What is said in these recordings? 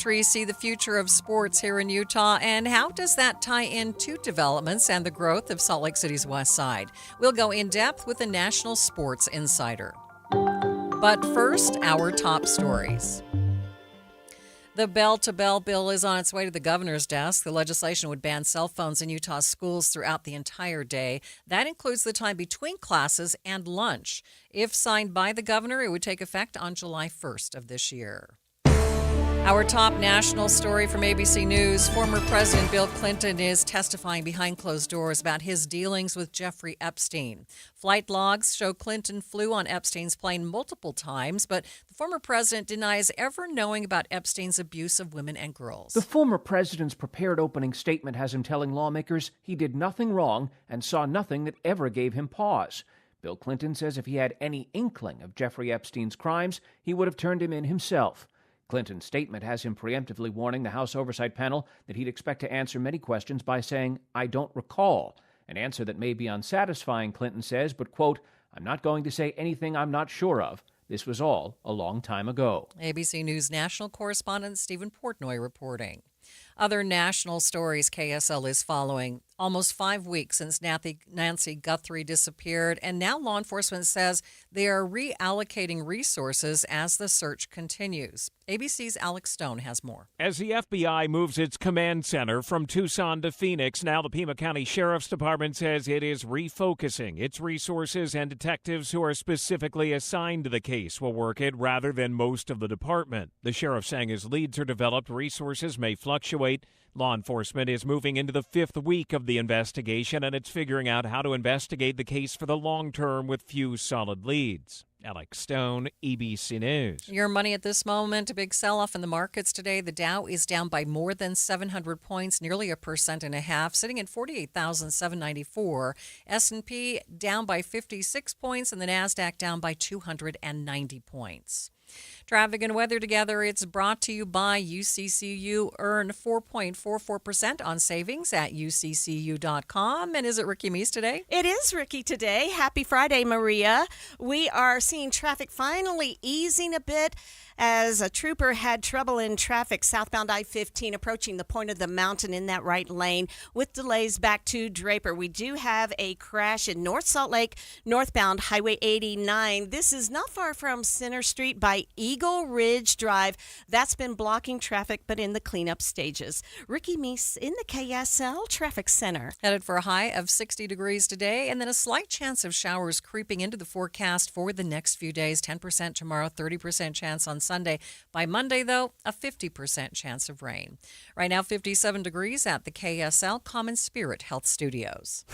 countries see the future of sports here in Utah, and how does that tie into developments and the growth of Salt Lake City's west side? We'll go in depth with a national sports insider. But first, our top stories. The bell-to-bell bill is on its way to the governor's desk. The legislation would ban cell phones in Utah's schools throughout the entire day. That includes the time between classes and lunch. If signed by the governor, it would take effect on July 1st of this year. Our top national story from ABC News. Former President Bill Clinton is testifying behind closed doors about his dealings with Jeffrey Epstein. Flight logs show Clinton flew on Epstein's plane multiple times, but the former president denies ever knowing about Epstein's abuse of women and girls. The former president's prepared opening statement has him telling lawmakers he did nothing wrong and saw nothing that ever gave him pause. Bill Clinton says if he had any inkling of Jeffrey Epstein's crimes, he would have turned him in himself. Clinton's statement has him preemptively warning the House Oversight Panel that he'd expect to answer many questions by saying, "I don't recall," an answer that may be unsatisfying, Clinton says, but, quote, "I'm not going to say anything I'm not sure of. This was all a long time ago." ABC News national correspondent Stephen Portnoy reporting. Other national stories KSL is following. Almost 5 weeks since Nancy Guthrie disappeared, and now law enforcement says they are reallocating resources as the search continues. ABC's Alex Stone has more. As the FBI moves its command center from Tucson to Phoenix, now the Pima County Sheriff's Department says it is refocusing its resources, and detectives who are specifically assigned to the case will work it rather than most of the department. The sheriff saying as leads are developed, resources may fluctuate. Law enforcement is moving into the 5th week of the investigation, and it's figuring out how to investigate the case for the long term with few solid leads. Alex Stone, ABC News. Your money at this moment, a big sell-off in the markets today. The Dow is down by more than 700 points, nearly 1.5%, sitting at 48,794. S&P down by 56 points, and the NASDAQ down by 290 points. Traffic and weather together, it's brought to you by UCCU. Earn 4.44% on savings at uccu.com. And is it Ricky Meese today? It is Ricky today. Happy Friday, Maria. We are seeing traffic finally easing a bit as a trooper had trouble in traffic southbound I-15 approaching the point of the mountain in that right lane with delays back to Draper. We do have a crash in North Salt Lake, northbound Highway 89. This is not far from Center Street by Eagle Ridge Drive. That's been blocking traffic, but in the cleanup stages. Ricky Meese in the KSL Traffic Center. Headed for a high of 60 degrees today, and then a slight chance of showers creeping into the forecast for the next few days. 10% tomorrow, 30% chance on Sunday. By Monday, though, a 50% chance of rain. Right now, 57 degrees at the KSL Common Spirit Health Studios.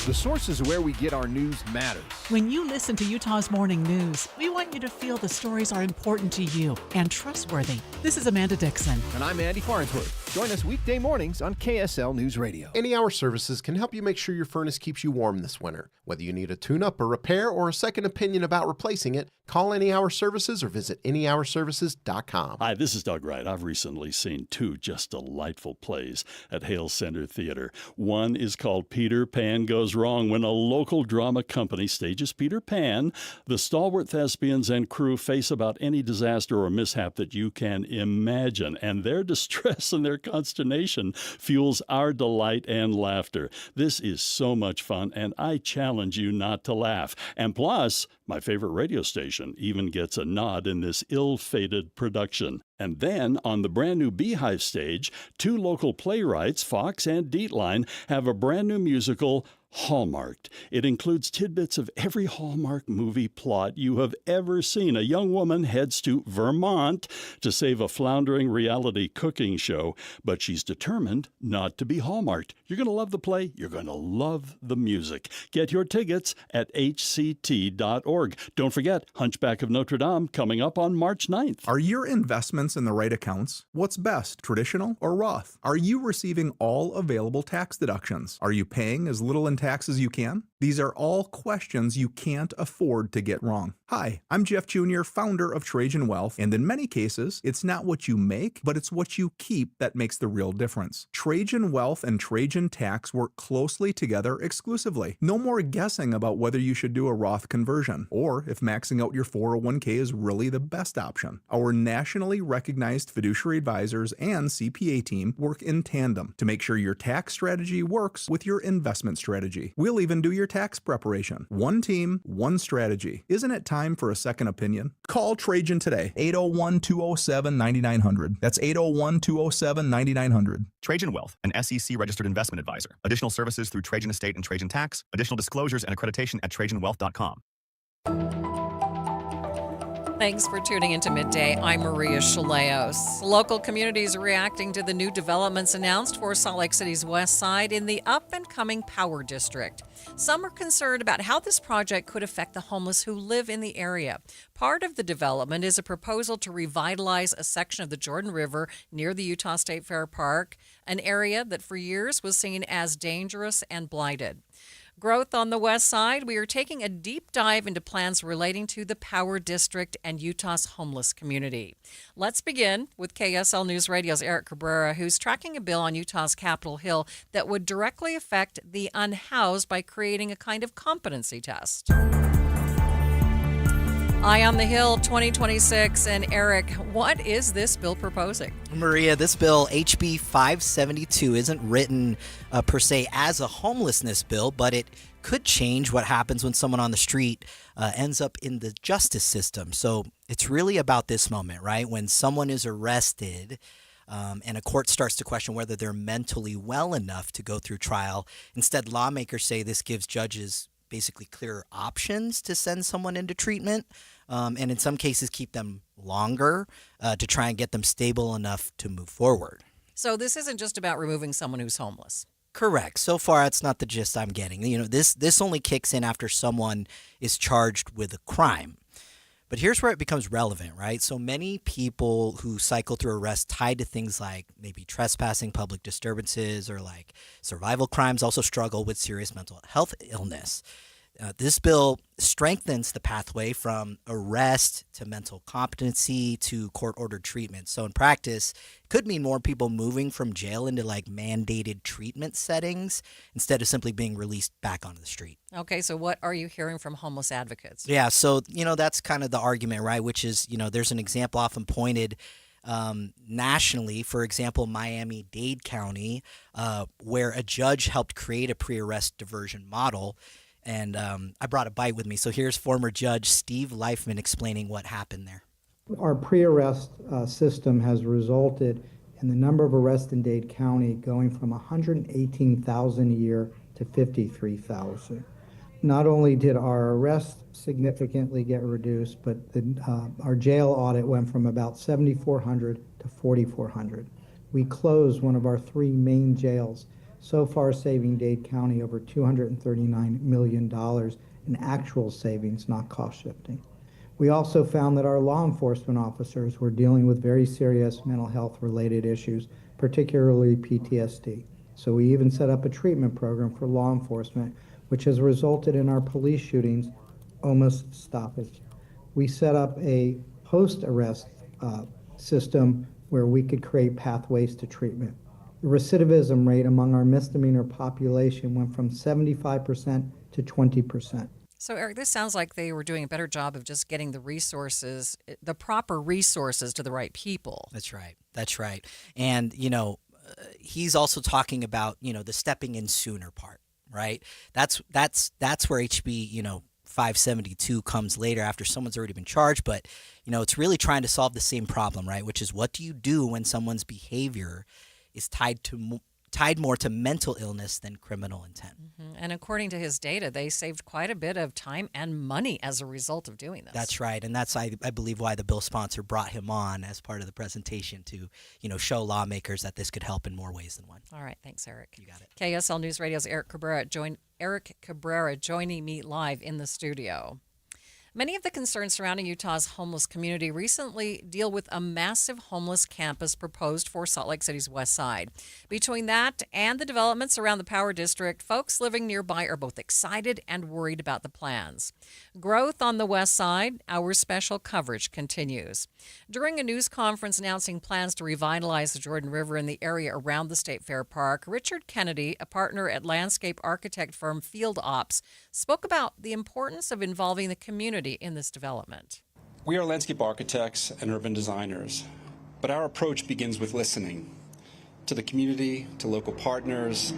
The sources where we get our news matters. When you listen to Utah's Morning News, we want you to feel the stories are important to you and trustworthy. This is Amanda Dixon. And I'm Andy Farnsworth. Join us weekday mornings on KSL News Radio. Any Hour Services can help you make sure your furnace keeps you warm this winter. Whether you need a tune-up, a repair, or a second opinion about replacing it, call Any Hour Services or visit anyhourservices.com. Hi, this is Doug Wright. I've recently seen 2 just delightful plays at Hale Center Theater. One is called Peter Pan Goes Wrong. When a local drama company stages Peter Pan, the stalwart thespians and crew face about any disaster or mishap that you can imagine, and their distress and their consternation fuels our delight and laughter. This is so much fun, and I challenge you not to laugh. And plus, my favorite radio station even gets a nod in this ill-fated production. And then, on the brand new Beehive stage, 2 local playwrights, Fox and Dietline, have a brand new musical, Hallmarked. It includes tidbits of every Hallmark movie plot you have ever seen. A young woman heads to Vermont to save a floundering reality cooking show, but she's determined not to be Hallmarked. You're going to love the play. You're going to love the music. Get your tickets at hct.org. Don't forget, Hunchback of Notre Dame coming up on March 9th. Are your investments in the right accounts? What's best, traditional or Roth? Are you receiving all available tax deductions? Are you paying as little in tax as you can? These are all questions you can't afford to get wrong. Hi, I'm Jeff Jr., founder of Trajan Wealth, and in many cases, it's not what you make, but it's what you keep that makes the real difference. Trajan Wealth and Trajan Tax work closely together exclusively. No more guessing about whether you should do a Roth conversion, or if maxing out your 401k is really the best option. Our nationally recognized fiduciary advisors and CPA team work in tandem to make sure your tax strategy works with your investment strategy. We'll even do your tax preparation. One team, one strategy. Isn't it time for a second opinion? Call Trajan today, 801-207-9900. That's 801-207-9900. Trajan Wealth, an SEC registered investment advisor. Additional services through Trajan Estate and Trajan Tax. Additional disclosures and accreditation at TrajanWealth.com. Thanks for tuning into Midday. I'm Maria Shilaos. Local communities are reacting to the new developments announced for Salt Lake City's west side in the up-and-coming Power District. Some are concerned about how this project could affect the homeless who live in the area. Part of the development is a proposal to revitalize a section of the Jordan River near the Utah State Fair Park, an area that for years was seen as dangerous and blighted. Growth on the west side, we are taking a deep dive into plans relating to the Power District and Utah's homeless community. Let's begin with KSL News Radio's Eric Cabrera, who's tracking a bill on Utah's Capitol Hill that would directly affect the unhoused by creating a kind of competency test. Eye on the Hill 2026. And Eric, what is this bill proposing? Maria, this bill, HB 572, isn't written per se as a homelessness bill, but it could change what happens when someone on the street ends up in the justice system. So it's really about this moment, right? When someone is arrested and a court starts to question whether they're mentally well enough to go through trial. Instead, lawmakers say this gives judges basically clearer options to send someone into treatment, and in some cases keep them longer to try and get them stable enough to move forward. So this isn't just about removing someone who's homeless. Correct. So far, that's not the gist I'm getting. You know, this only kicks in after someone is charged with a crime. But here's where it becomes relevant, right? So many people who cycle through arrests tied to things like maybe trespassing, public disturbances, or like survival crimes also struggle with serious mental health illness. This bill strengthens the pathway from arrest to mental competency to court-ordered treatment. So in practice, it could mean more people moving from jail into like mandated treatment settings instead of simply being released back onto the street. Okay, so what are you hearing from homeless advocates? Yeah, so, that's kind of the argument, right, which is, there's an example often pointed nationally, for example, Miami-Dade County, where a judge helped create a pre-arrest diversion model. And I brought a bite with me. So here's former Judge Steve Leifman explaining what happened there. Our pre-arrest system has resulted in the number of arrests in Dade County going from 118,000 a year to 53,000. Not only did our arrests significantly get reduced, but our jail audit went from about 7,400 to 4,400. We closed one of our three main jails, so far saving Dade County over $239 million in actual savings, not cost shifting. We also found that our law enforcement officers were dealing with very serious mental health related issues, particularly PTSD. So we even set up a treatment program for law enforcement, which has resulted in our police shootings almost stoppage. We set up a post-arrest system where we could create pathways to treatment. The recidivism rate among our misdemeanor population went from 75% to 20%. So, Eric, this sounds like they were doing a better job of just getting the resources, the proper resources to the right people. That's right. That's right. And, he's also talking about, the stepping in sooner part, right? That's where HB, 572 comes later after someone's already been charged. But, it's really trying to solve the same problem, right? Which is, what do you do when someone's behavior is tied more to mental illness than criminal intent. Mm-hmm. And according to his data, they saved quite a bit of time and money as a result of doing this. That's right. And that's, I believe, why the bill sponsor brought him on as part of the presentation to, show lawmakers that this could help in more ways than one. All right. Thanks, Eric. You got it. KSL News Radio's Eric Cabrera joining me live in the studio. Many of the concerns surrounding Utah's homeless community recently deal with a massive homeless campus proposed for Salt Lake City's west side. Between that and the developments around the Power District, folks living nearby are both excited and worried about the plans. Growth on the west side, our special coverage continues. During a news conference announcing plans to revitalize the Jordan River in the area around the State Fair Park, Richard Kennedy, a partner at landscape architect firm Field Ops, spoke about the importance of involving the community in this development. We are landscape architects and urban designers, but our approach begins with listening to the community, to local partners,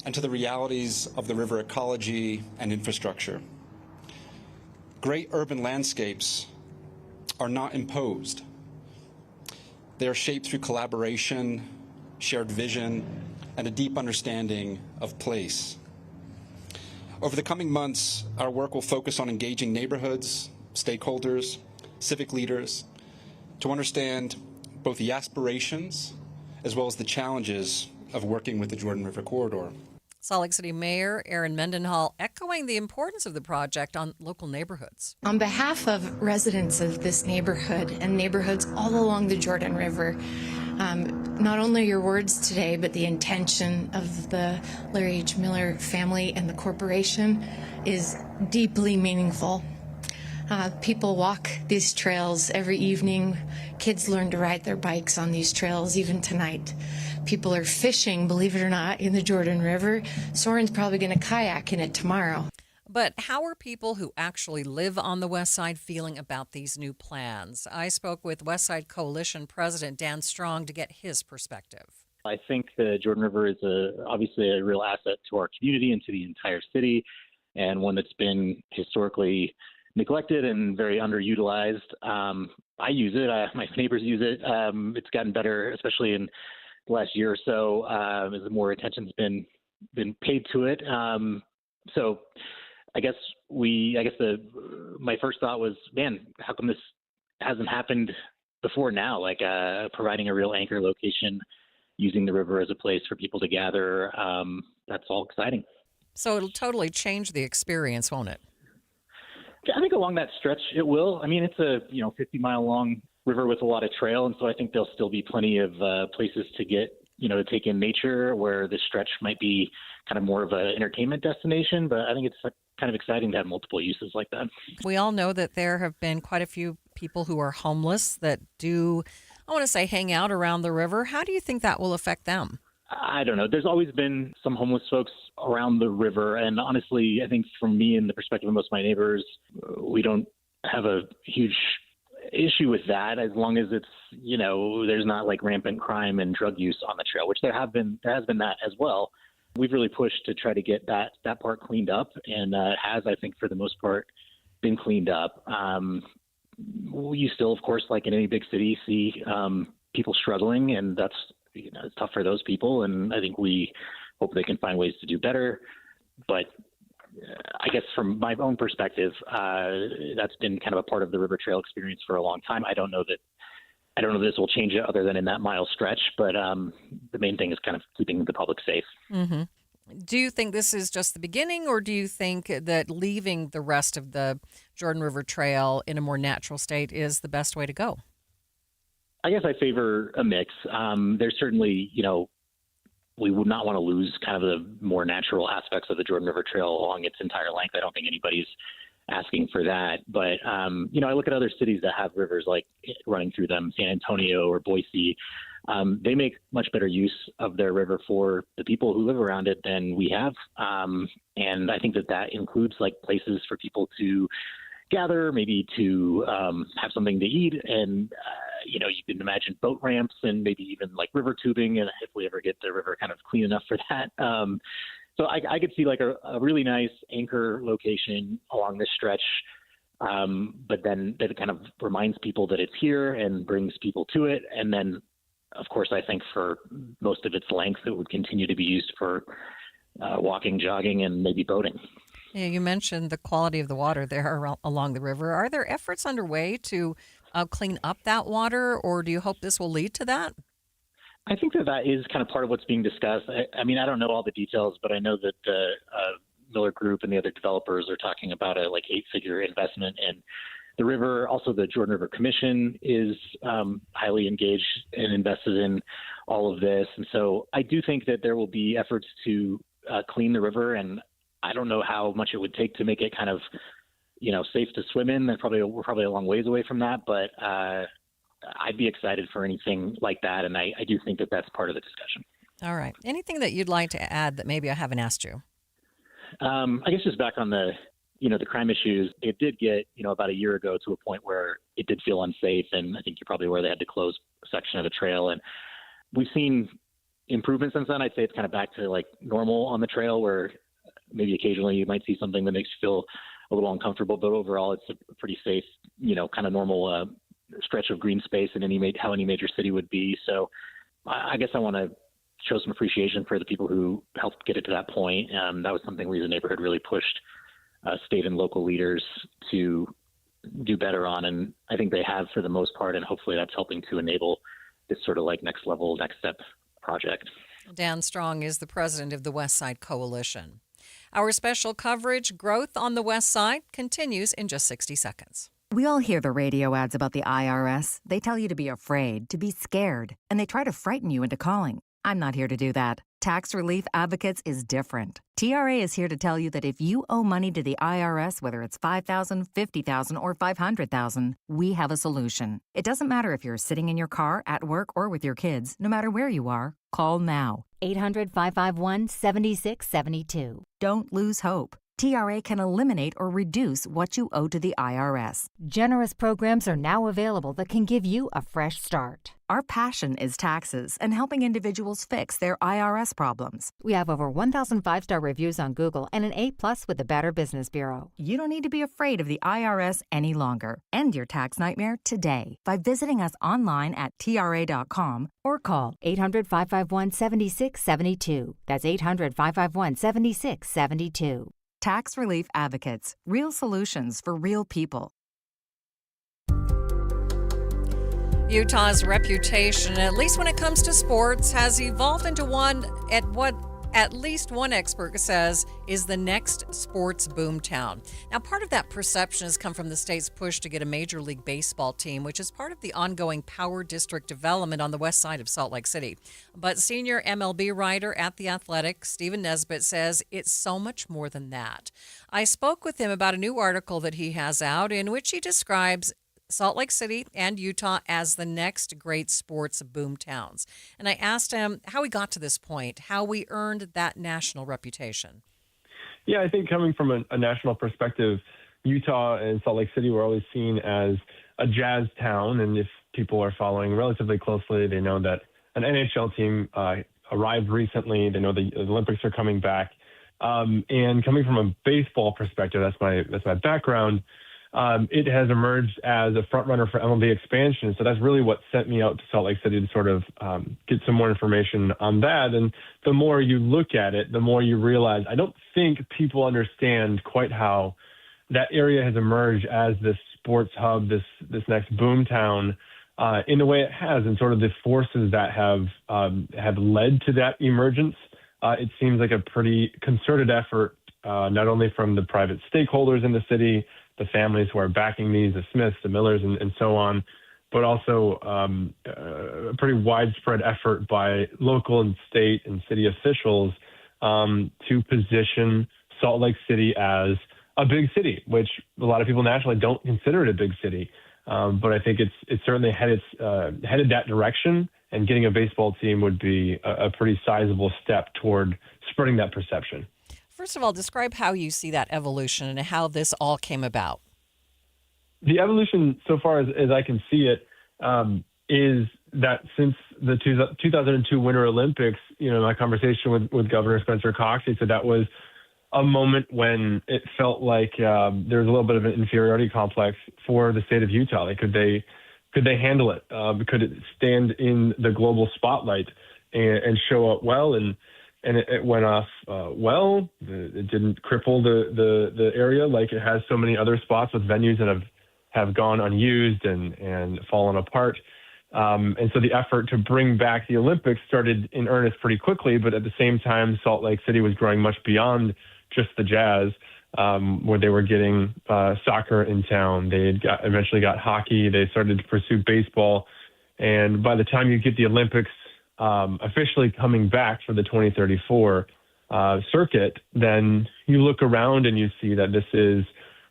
and to the realities of the river ecology and infrastructure. Great urban landscapes are not imposed. They are shaped through collaboration, shared vision, and a deep understanding of place. Over the coming months, our work will focus on engaging neighborhoods, stakeholders, civic leaders, to understand both the aspirations as well as the challenges of working with the Jordan River Corridor. Salt Lake City Mayor Erin Mendenhall echoing the importance of the project on local neighborhoods. On behalf of residents of this neighborhood and neighborhoods all along the Jordan River, not only your words today, but the intention of the Larry H. Miller family and the corporation is deeply meaningful. People walk these trails every evening. Kids learn to ride their bikes on these trails even tonight. People are fishing, believe it or not, in the Jordan River. Soren's probably going to kayak in it tomorrow. But how are people who actually live on the West Side feeling about these new plans? I spoke with West Side Coalition President Dan Strong to get his perspective. I think the Jordan River is obviously a real asset to our community and to the entire city, and one that's been historically neglected and very underutilized. I use it. My neighbors use it. It's gotten better, especially in the last year or so, as more attention's been paid to it. So I guess my first thought was, man, how come this hasn't happened before now? Like providing a real anchor location, using the river as a place for people to gather. That's all exciting. So it'll totally change the experience, won't it? I think along that stretch it will. I mean, it's a 50-mile long river with a lot of trail, and so I think there'll still be plenty of places to get to take in nature, where this stretch might be kind of more of an entertainment destination. But I think it's kind of exciting to have multiple uses like that. We all know that there have been quite a few people who are homeless that do, I want to say, hang out around the river. How do you think that will affect them? I don't know. There's always been some homeless folks around the river. And honestly, I think from me and the perspective of most of my neighbors, we don't have a huge issue with that, as long as it's, there's not like rampant crime and drug use on the trail, which there has been that as well. We've really pushed to try to get that part cleaned up, and it has, I think, for the most part, been cleaned up. You still, of course, like in any big city, see people struggling, and that's it's tough for those people. And I think we hope they can find ways to do better. But I guess from my own perspective, that's been kind of a part of the River Trail experience for a long time. I don't know that this will change it other than in that mile stretch, but the main thing is kind of keeping the public safe. Mm-hmm. Do you think this is just the beginning, or do you think that leaving the rest of the Jordan River Trail in a more natural state is the best way to go? I guess I favor a mix. There's certainly, we would not want to lose kind of the more natural aspects of the Jordan River Trail along its entire length. I don't think anybody's asking for that. But, I look at other cities that have rivers like running through them, San Antonio or Boise. They make much better use of their river for the people who live around it than we have. And I think that includes like places for people to gather, maybe to have something to eat. And, you can imagine boat ramps and maybe even like river tubing, and if we ever get the river kind of clean enough for that. So I could see like a really nice anchor location along this stretch, but then that kind of reminds people that it's here and brings people to it. And then, of course, I think for most of its length, it would continue to be used for walking, jogging, and maybe boating. Yeah, you mentioned the quality of the water there along the river. Are there efforts underway to clean up that water, or do you hope this will lead to that? I think that is kind of part of what's being discussed. I mean, I don't know all the details, but I know that Miller Group and the other developers are talking about a like 8-figure investment in the river. Also, the Jordan River Commission is highly engaged and invested in all of this. And so I do think that there will be efforts to clean the river. And I don't know how much it would take to make it kind of, safe to swim in. We're probably a long ways away from that. But I'd be excited for anything like that. And I do think that that's part of the discussion. All right. Anything that you'd like to add that maybe I haven't asked you? I guess just back on the crime issues, it did get, about a year ago to a point where it did feel unsafe. And I think you're probably aware they had to close a section of the trail. And we've seen improvements since then. I'd say it's kind of back to like normal on the trail, where maybe occasionally you might see something that makes you feel a little uncomfortable, but overall it's a pretty safe, kind of normal stretch of green space in how any major city would be. So I guess I want to show some appreciation for the people who helped get it to that point. That was something we as a neighborhood really pushed state and local leaders to do better on. And I think they have for the most part, and hopefully that's helping to enable this sort of like next step project. Dan Strong is the president of the West Side Coalition. Our special coverage, Growth on the West Side, continues in just 60 seconds. We all hear the radio ads about the IRS. They tell you to be afraid, to be scared, and they try to frighten you into calling. I'm not here to do that. Tax Relief Advocates is different. TRA is here to tell you that if you owe money to the IRS, whether it's $5,000, $50,000, or $500,000, we have a solution. It doesn't matter if you're sitting in your car, at work, or with your kids. No matter where you are, call now. 800-551-7672. Don't lose hope. TRA can eliminate or reduce what you owe to the IRS. Generous programs are now available that can give you a fresh start. Our passion is taxes and helping individuals fix their IRS problems. We have over 1,000 5-star reviews on Google and an A+ with the Better Business Bureau. You don't need to be afraid of the IRS any longer. End your tax nightmare today by visiting us online at TRA.com or call 800-551-7672. That's 800-551-7672. Tax Relief Advocates. Real solutions for real people. Utah's reputation, at least when it comes to sports, has evolved into one at what at least one expert says is the next sports boomtown. Now, part of that perception has come from the state's push to get a Major League Baseball team, which is part of the ongoing Power District development on the west side of Salt Lake City. But senior MLB writer at The Athletic, Stephen Nesbitt, says it's so much more than that. I spoke with him about a new article that he has out in which he describes Salt Lake City and Utah as the next great sports boom towns. And I asked him how we got to this point, how we earned that national reputation. Yeah, I think coming from a national perspective, Utah and Salt Lake City were always seen as a jazz town. And if people are following relatively closely, they know that an NHL team arrived recently. They know the Olympics are coming back. And coming from a baseball perspective, that's my background. It has emerged as a front runner for MLB expansion. So that's really what sent me out to Salt Lake City to sort of get some more information on that. And the more you look at it, the more you realize I don't think people understand quite how that area has emerged as this sports hub, this next boom town in the way it has, and sort of the forces that have led to that emergence. It seems like a pretty concerted effort, not only from the private stakeholders in the city, the families who are backing these, the Smiths, the Millers, and so on, but also a pretty widespread effort by local and state and city officials to position Salt Lake City as a big city, which a lot of people nationally don't consider it a big city. But I think it's certainly headed that direction, and getting a baseball team would be a pretty sizable step toward spreading that perception. First of all, describe how you see that evolution and how this all came about. The evolution, so far as I can see it, is that since the 2002 Winter Olympics, my conversation with Governor Spencer Cox, he said that was a moment when it felt like there was a little bit of an inferiority complex for the state of Utah. Like, could they handle it? Could it stand in the global spotlight and show up well? And it went off well. It didn't cripple the area like it has so many other spots with venues that have gone unused and fallen apart. And so the effort to bring back the Olympics started in earnest pretty quickly, but at the same time, Salt Lake City was growing much beyond just the Jazz, where they were getting soccer in town. They had eventually got hockey. They started to pursue baseball. And by the time you get the Olympics officially coming back for the 2034 circuit, then you look around and you see that this is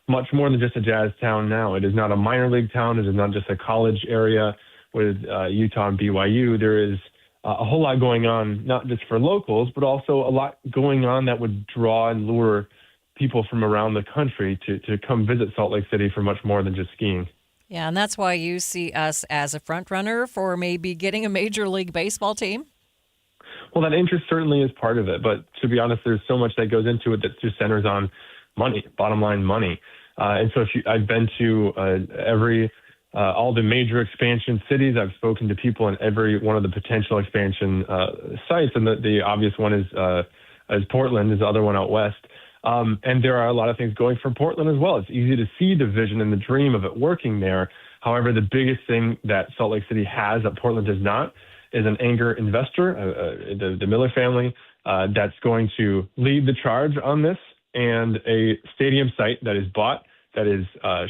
much more than just a Jazz town now. It is not a minor league town. It is not just a college area with Utah and BYU. There is a whole lot going on, not just for locals, but also a lot going on that would draw and lure people from around the country to come visit Salt Lake City for much more than just skiing. Yeah, and that's why you see us as a front runner for maybe getting a Major League Baseball team. Well, that interest certainly is part of it. But to be honest, there's so much that goes into it that just centers on money, bottom line money. And so I've been to all the major expansion cities. I've spoken to people in every one of the potential expansion sites. And the obvious one is Portland, is the other one out west. And there are a lot of things going for Portland as well. It's easy to see the vision and the dream of it working there. However, the biggest thing that Salt Lake City has that Portland does not is an anchor investor, the Miller family, that's going to lead the charge on this, and a stadium site that is bought, that is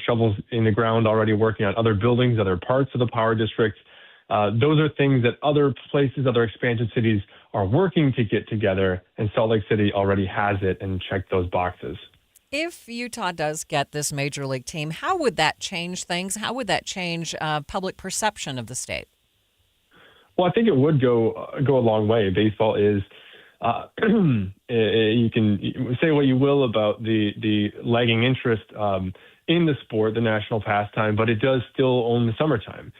shovels in the ground already working on other buildings, other parts of the power district. Those are things that other places, other expansion cities are working to get together, and Salt Lake City already has it and checked those boxes. If Utah does get this Major League team, how would that change things? How would that change public perception of the state? Well, I think it would go a long way. Baseball is, you can say what you will about the lagging interest in the sport, the national pastime, but it does still own the summertime.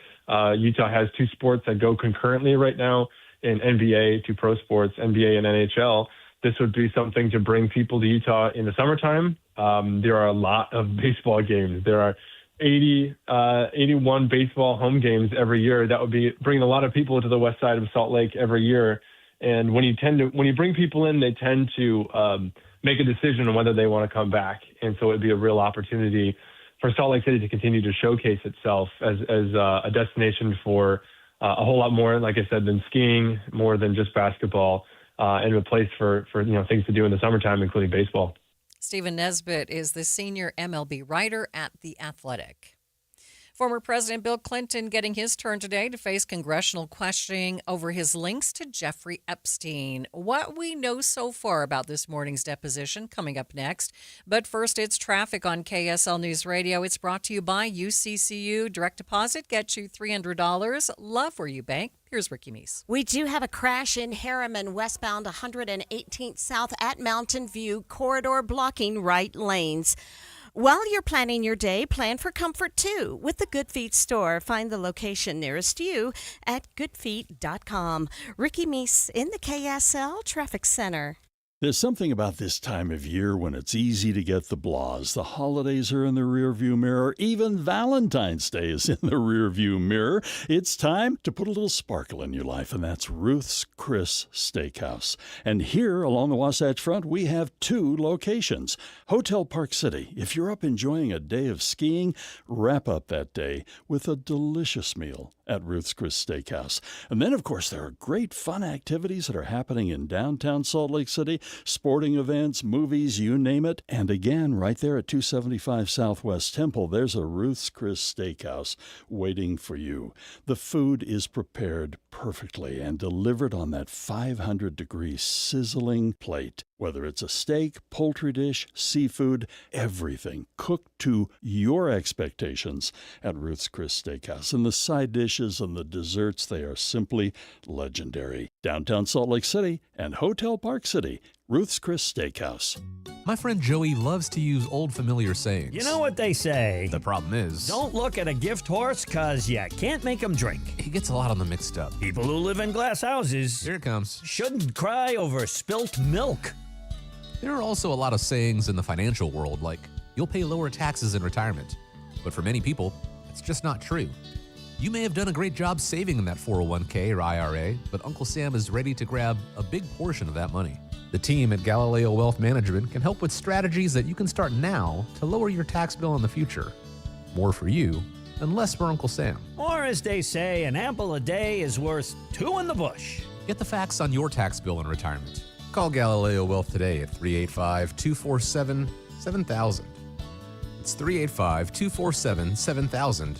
Utah has two sports that go concurrently right now in NBA, two pro sports, NBA and NHL. This would be something to bring people to Utah in the summertime. There are a lot of baseball games. There are 81 baseball home games every year. That would be bringing a lot of people to the west side of Salt Lake every year. And when you bring people in, they tend to make a decision on whether they want to come back. And so it'd be a real opportunity for Salt Lake City to continue to showcase itself as a destination for a whole lot more, like I said, than skiing, more than just basketball, and a place for things to do in the summertime, including baseball. Stephen Nesbitt is the senior MLB writer at The Athletic. Former President Bill Clinton getting his turn today to face congressional questioning over his links to Jeffrey Epstein. What we know so far about this morning's deposition coming up next. But first, it's traffic on KSL News Radio. It's brought to you by UCCU. Direct deposit gets you $300. Love where you bank. Here's Ricky Meese. We do have a crash in Harriman, westbound 118th South at Mountain View corridor, blocking right lanes. While you're planning your day, plan for comfort too with the Good Feet store. Find the location nearest you at goodfeet.com. Ricky Meese in the KSL Traffic Center. There's something about this time of year when it's easy to get the blahs. The holidays are in the rearview mirror. Even Valentine's Day is in the rearview mirror. It's time to put a little sparkle in your life, and that's Ruth's Chris Steakhouse. And here along the Wasatch Front, we have two locations. Hotel Park City. If you're up enjoying a day of skiing, wrap up that day with a delicious meal at Ruth's Chris Steakhouse. And then, of course, there are great fun activities that are happening in downtown Salt Lake City, sporting events, movies, you name it. And again, right there at 275 Southwest Temple, there's a Ruth's Chris Steakhouse waiting for you. The food is prepared perfectly and delivered on that 500-degree sizzling plate. Whether it's a steak, poultry dish, seafood, everything cooked to your expectations at Ruth's Chris Steakhouse. And the side dishes and the desserts, they are simply legendary. Downtown Salt Lake City and Hotel Park City, Ruth's Chris Steakhouse. My friend Joey loves to use old familiar sayings. You know what they say. The problem is, don't look at a gift horse, cause you can't make them drink. He gets a lot of them mixed up. People who live in glass houses, here it comes, shouldn't cry over spilt milk. There are also a lot of sayings in the financial world, like, you'll pay lower taxes in retirement. But for many people, it's just not true. You may have done a great job saving in that 401k or IRA, but Uncle Sam is ready to grab a big portion of that money. The team at Galileo Wealth Management can help with strategies that you can start now to lower your tax bill in the future. More for you and less for Uncle Sam. Or as they say, an apple a day is worth two in the bush. Get the facts on your tax bill in retirement. Call Galileo Wealth today at 385-247-7000. It's 385-247-7000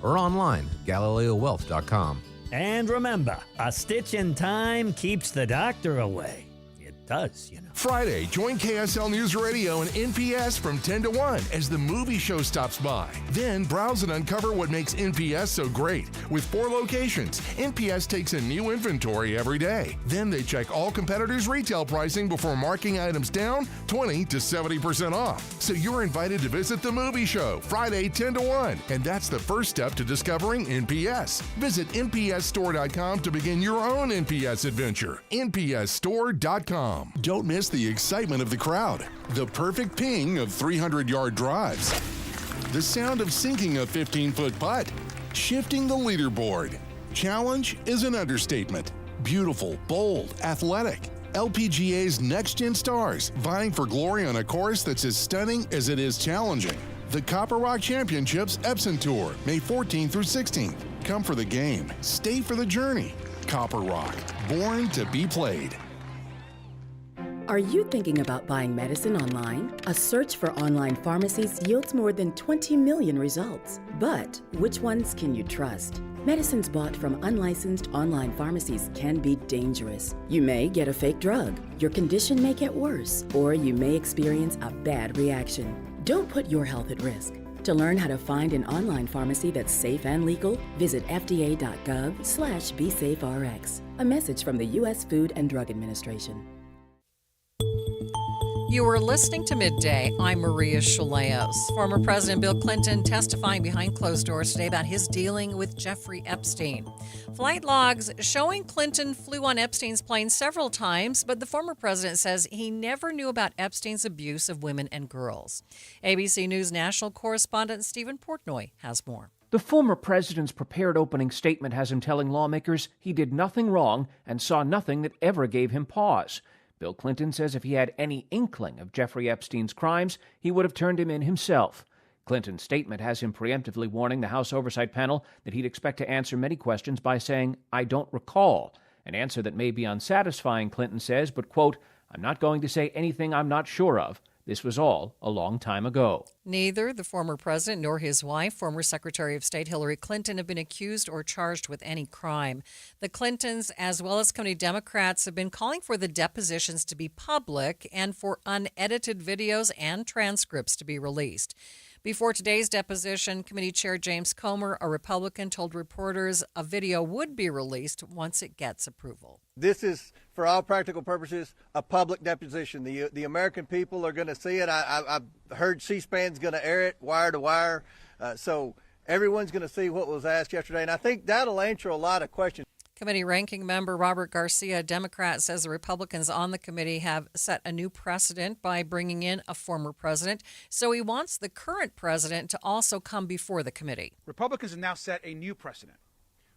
or online at GalileoWealth.com. And remember, a stitch in time keeps the doctor away. It does, you know. Friday, join KSL News Radio and NPS from 10 to 1 as the movie show stops by. Then browse and uncover what makes NPS so great. With 4 locations, NPS takes in new inventory every day. Then they check all competitors' retail pricing before marking items down 20 to 70% off. So you're invited to visit the movie show Friday 10 to 1, and that's the first step to discovering NPS. Visit npsstore.com to begin your own NPS adventure. npsstore.com. Don't miss the excitement of the crowd, the perfect ping of 300-yard drives, the sound of sinking a 15-foot putt, shifting the leaderboard. Challenge is an understatement. Beautiful, bold, athletic. LPGA's next-gen stars vying for glory on a course that's as stunning as it is challenging. The Copper Rock Championships Epson Tour, May 14th through 16th. Come for the game. Stay for the journey. Copper Rock, born to be played. Are you thinking about buying medicine online? A search for online pharmacies yields more than 20 million results. But which ones can you trust? Medicines bought from unlicensed online pharmacies can be dangerous. You may get a fake drug, your condition may get worse, or you may experience a bad reaction. Don't put your health at risk. To learn how to find an online pharmacy that's safe and legal, visit fda.gov/BeSafeRx. A message from the U.S. Food and Drug Administration. You are listening to Midday. I'm Maria Shilaos. Former President Bill Clinton testifying behind closed doors today about his dealing with Jeffrey Epstein. Flight logs showing Clinton flew on Epstein's plane several times, but the former president says he never knew about Epstein's abuse of women and girls. ABC News national correspondent Stephen Portnoy has more. The former president's prepared opening statement has him telling lawmakers he did nothing wrong and saw nothing that ever gave him pause. Bill Clinton says if he had any inkling of Jeffrey Epstein's crimes, he would have turned him in himself. Clinton's statement has him preemptively warning the House Oversight Panel that he'd expect to answer many questions by saying, "I don't recall," an answer that may be unsatisfying, Clinton says, but, quote, "I'm not going to say anything I'm not sure of. This was all a long time ago." Neither the former president nor his wife, former Secretary of State Hillary Clinton, have been accused or charged with any crime. The Clintons, as well as committee Democrats, have been calling for the depositions to be public and for unedited videos and transcripts to be released. Before today's deposition, committee chair James Comer, a Republican, told reporters a video would be released once it gets approval. This is, for all practical purposes, a public deposition. The American people are going to see it. I've heard C-SPAN's going to air it wire to wire. So everyone's going to see what was asked yesterday. And I think that'll answer a lot of questions. Committee ranking member Robert Garcia, a Democrat, says the Republicans on the committee have set a new precedent by bringing in a former president. So he wants the current president to also come before the committee. Republicans have now set a new precedent,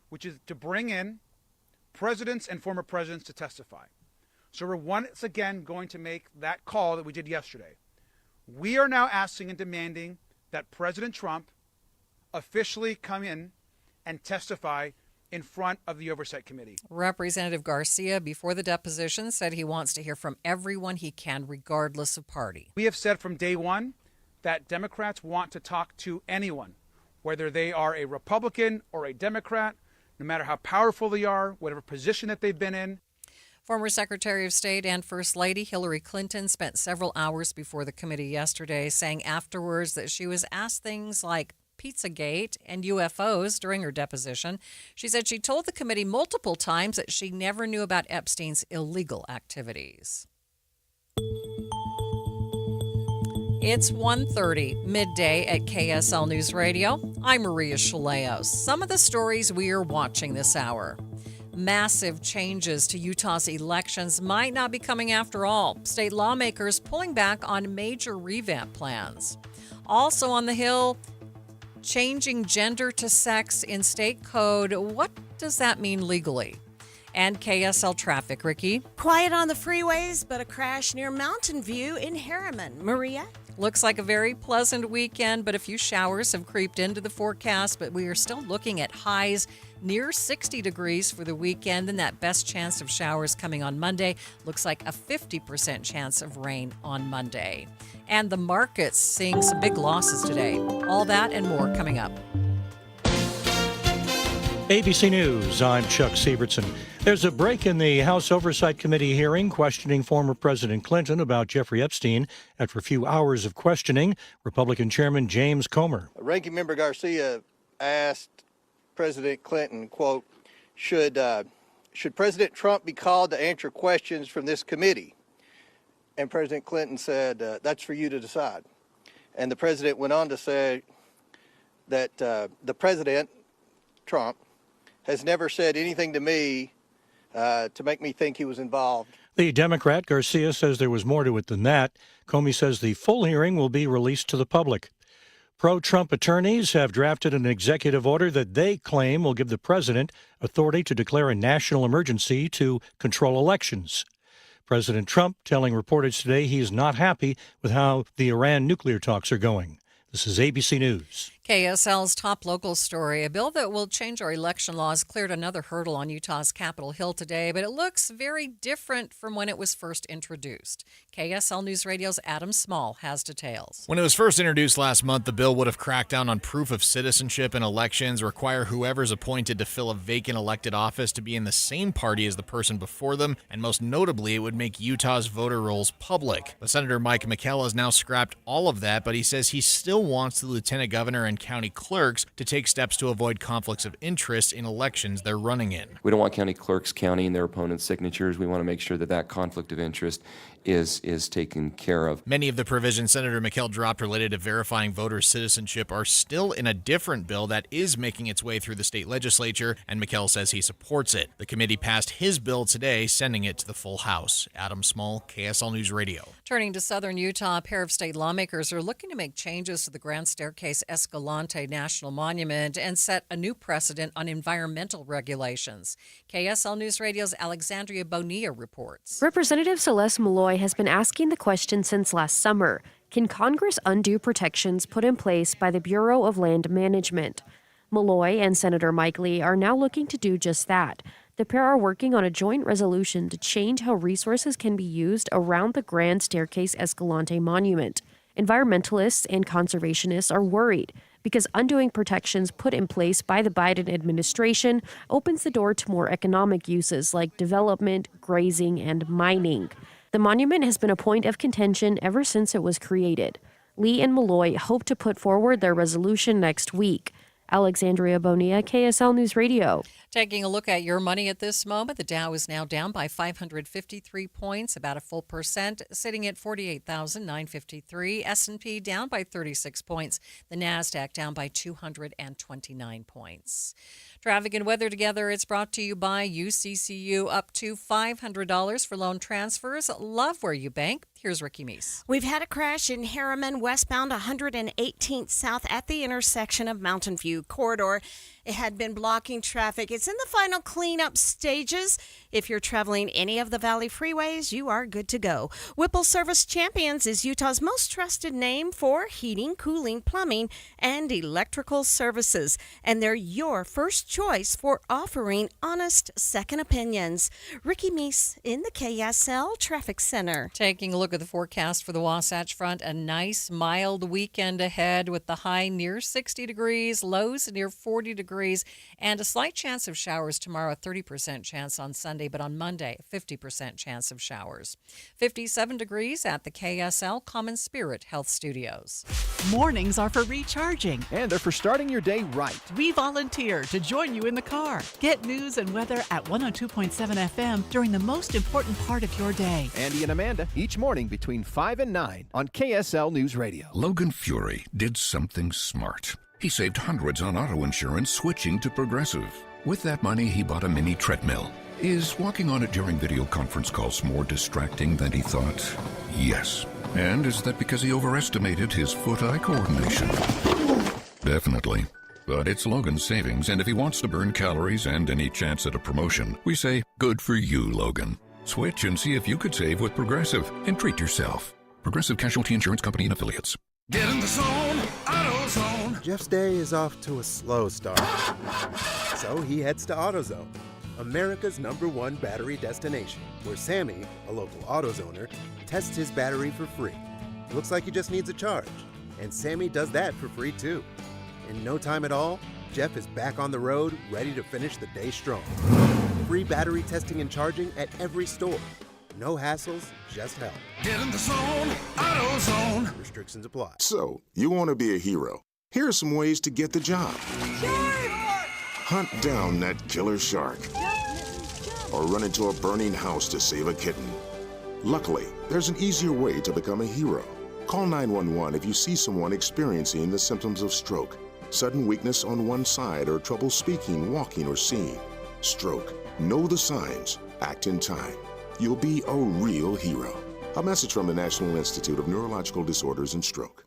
which is to bring in presidents and former presidents to testify. So we're once again going to make that call that we did yesterday. We are now asking and demanding that President Trump officially come in and testify in front of the Oversight Committee. Representative Garcia, before the deposition, said he wants to hear from everyone he can, regardless of party. We have said from day one that Democrats want to talk to anyone, whether they are a Republican or a Democrat, no matter how powerful they are, whatever position that they've been in. Former Secretary of State and First Lady Hillary Clinton spent several hours before the committee yesterday, saying afterwards that she was asked things like Pizzagate and UFOs during her deposition. She said she told the committee multiple times that she never knew about Epstein's illegal activities. It's 1:30, midday at KSL News Radio. I'm Maria Shilaos. Some of the stories we are watching this hour. Massive changes to Utah's elections might not be coming after all. State lawmakers pulling back on major revamp plans. Also on the Hill, changing gender to sex in state code. What does that mean legally? And KSL traffic, Ricky. Quiet on the freeways, but a crash near Mountain View in Harriman. Maria? Looks like a very pleasant weekend, but a few showers have creeped into the forecast, but we are still looking at highs near 60 degrees for the weekend, and that best chance of showers coming on Monday. Looks like a 50% chance of rain on Monday. And the markets seeing some big losses today. All that and more coming up. ABC News, I'm Chuck Sievertson. There's a break in the House Oversight Committee hearing questioning former President Clinton about Jeffrey Epstein. After a few hours of questioning, Republican Chairman James Comer. Ranking Member Garcia asked President Clinton, quote, should President Trump be called to answer questions from this committee? And President Clinton said, that's for you to decide. And the president went on to say that the president, Trump, has never said anything to me to make me think he was involved. The Democrat, Garcia, says there was more to it than that. Comey says the full hearing will be released to the public. Pro-Trump attorneys have drafted an executive order that they claim will give the president authority to declare a national emergency to control elections. President Trump telling reporters today he's not happy with how the Iran nuclear talks are going. This is ABC News. KSL's top local story. A bill that will change our election laws cleared another hurdle on Utah's Capitol Hill today, but it looks very different from when it was first introduced. KSL News Radio's Adam Small has details. When it was first introduced last month, the bill would have cracked down on proof of citizenship in elections, require whoever's appointed to fill a vacant elected office to be in the same party as the person before them, and most notably, it would make Utah's voter rolls public. But Senator Mike McKell has now scrapped all of that, but he says he still wants the lieutenant governor and county clerks to take steps to avoid conflicts of interest in elections they're running in. We don't want county clerks counting their opponents' signatures. We want to make sure that that conflict of interest is taken care of. Many of the provisions Senator McKell dropped related to verifying voter citizenship are still in a different bill that is making its way through the state legislature, and McKell says he supports it. The committee passed his bill today, sending it to the full House. Adam Small, KSL News Radio. Turning to southern Utah, a pair of state lawmakers are looking to make changes to the Grand Staircase Escalante National Monument and set a new precedent on environmental regulations. KSL News Radio's Alexandria Bonilla reports. Representative Celeste Malloy has been asking the question since last summer. Can Congress undo protections put in place by the Bureau of Land Management? Malloy and Senator Mike Lee are now looking to do just that. The pair are working on a joint resolution to change how resources can be used around the Grand Staircase Escalante Monument. Environmentalists and conservationists are worried because undoing protections put in place by the Biden administration opens the door to more economic uses like development, grazing, and mining. The monument has been a point of contention ever since it was created. Lee and Malloy hope to put forward their resolution next week. Alexandria Bonilla, KSL News Radio. Taking a look at your money at this moment, the Dow is now down by 553 points, about a full percent, sitting at 48,953. S&P down by 36 points. The NASDAQ down by 229 points. Traffic and weather together, it's brought to you by UCCU, up to $500 for loan transfers. Love where you bank. Here's Ricky Meese. We've had a crash in Harriman, westbound 118th South at the intersection of Mountain View Corridor. It had been blocking traffic. It's in the final cleanup stages. If you're traveling any of the Valley freeways, you are good to go. Whipple Service Champions is Utah's most trusted name for heating, cooling, plumbing, and electrical services. And they're your first choice for offering honest second opinions. Ricky Meese in the KSL Traffic Center. Taking a look at the forecast for the Wasatch Front, a nice mild weekend ahead with the high near 60 degrees, lows near 40 degrees, and a slight chance of showers tomorrow, a 30% chance on Sunday, but on Monday, a 50% chance of showers. 57 degrees at the KSL Common Spirit Health Studios. Mornings are for recharging. And they're for starting your day right. We volunteer to join you in the car. Get news and weather at 102.7 FM during the most important part of your day. Andy and Amanda, each morning between 5 and 9 on KSL News Radio. Logan Fury did something smart. He saved hundreds on auto insurance switching to Progressive. With that money, he bought a mini treadmill. Is walking on it during video conference calls more distracting than he thought? Yes. And is that because he overestimated his foot-eye coordination? Definitely. But it's Logan's savings, and if he wants to burn calories and any chance at a promotion, we say, good for you, Logan. Switch and see if you could save with Progressive and treat yourself. Progressive Casualty Insurance Company and Affiliates. Get in the zone, AutoZone. Jeff's day is off to a slow start. So he heads to AutoZone, America's #1 battery destination, where Sammy, a local AutoZoner, tests his battery for free. Looks like he just needs a charge. And Sammy does that for free too. In no time at all, Jeff is back on the road, ready to finish the day strong. Free battery testing and charging at every store. No hassles, just help. Get in the zone, AutoZone. Restrictions apply. So, you want to be a hero. Here are some ways to get the job. Hunt down that killer shark. Or run into a burning house to save a kitten. Luckily, there's an easier way to become a hero. Call 911 if you see someone experiencing the symptoms of stroke, sudden weakness on one side, or trouble speaking, walking, or seeing. Stroke. Know the signs. Act in time. You'll be a real hero. A message from the National Institute of Neurological Disorders and Stroke.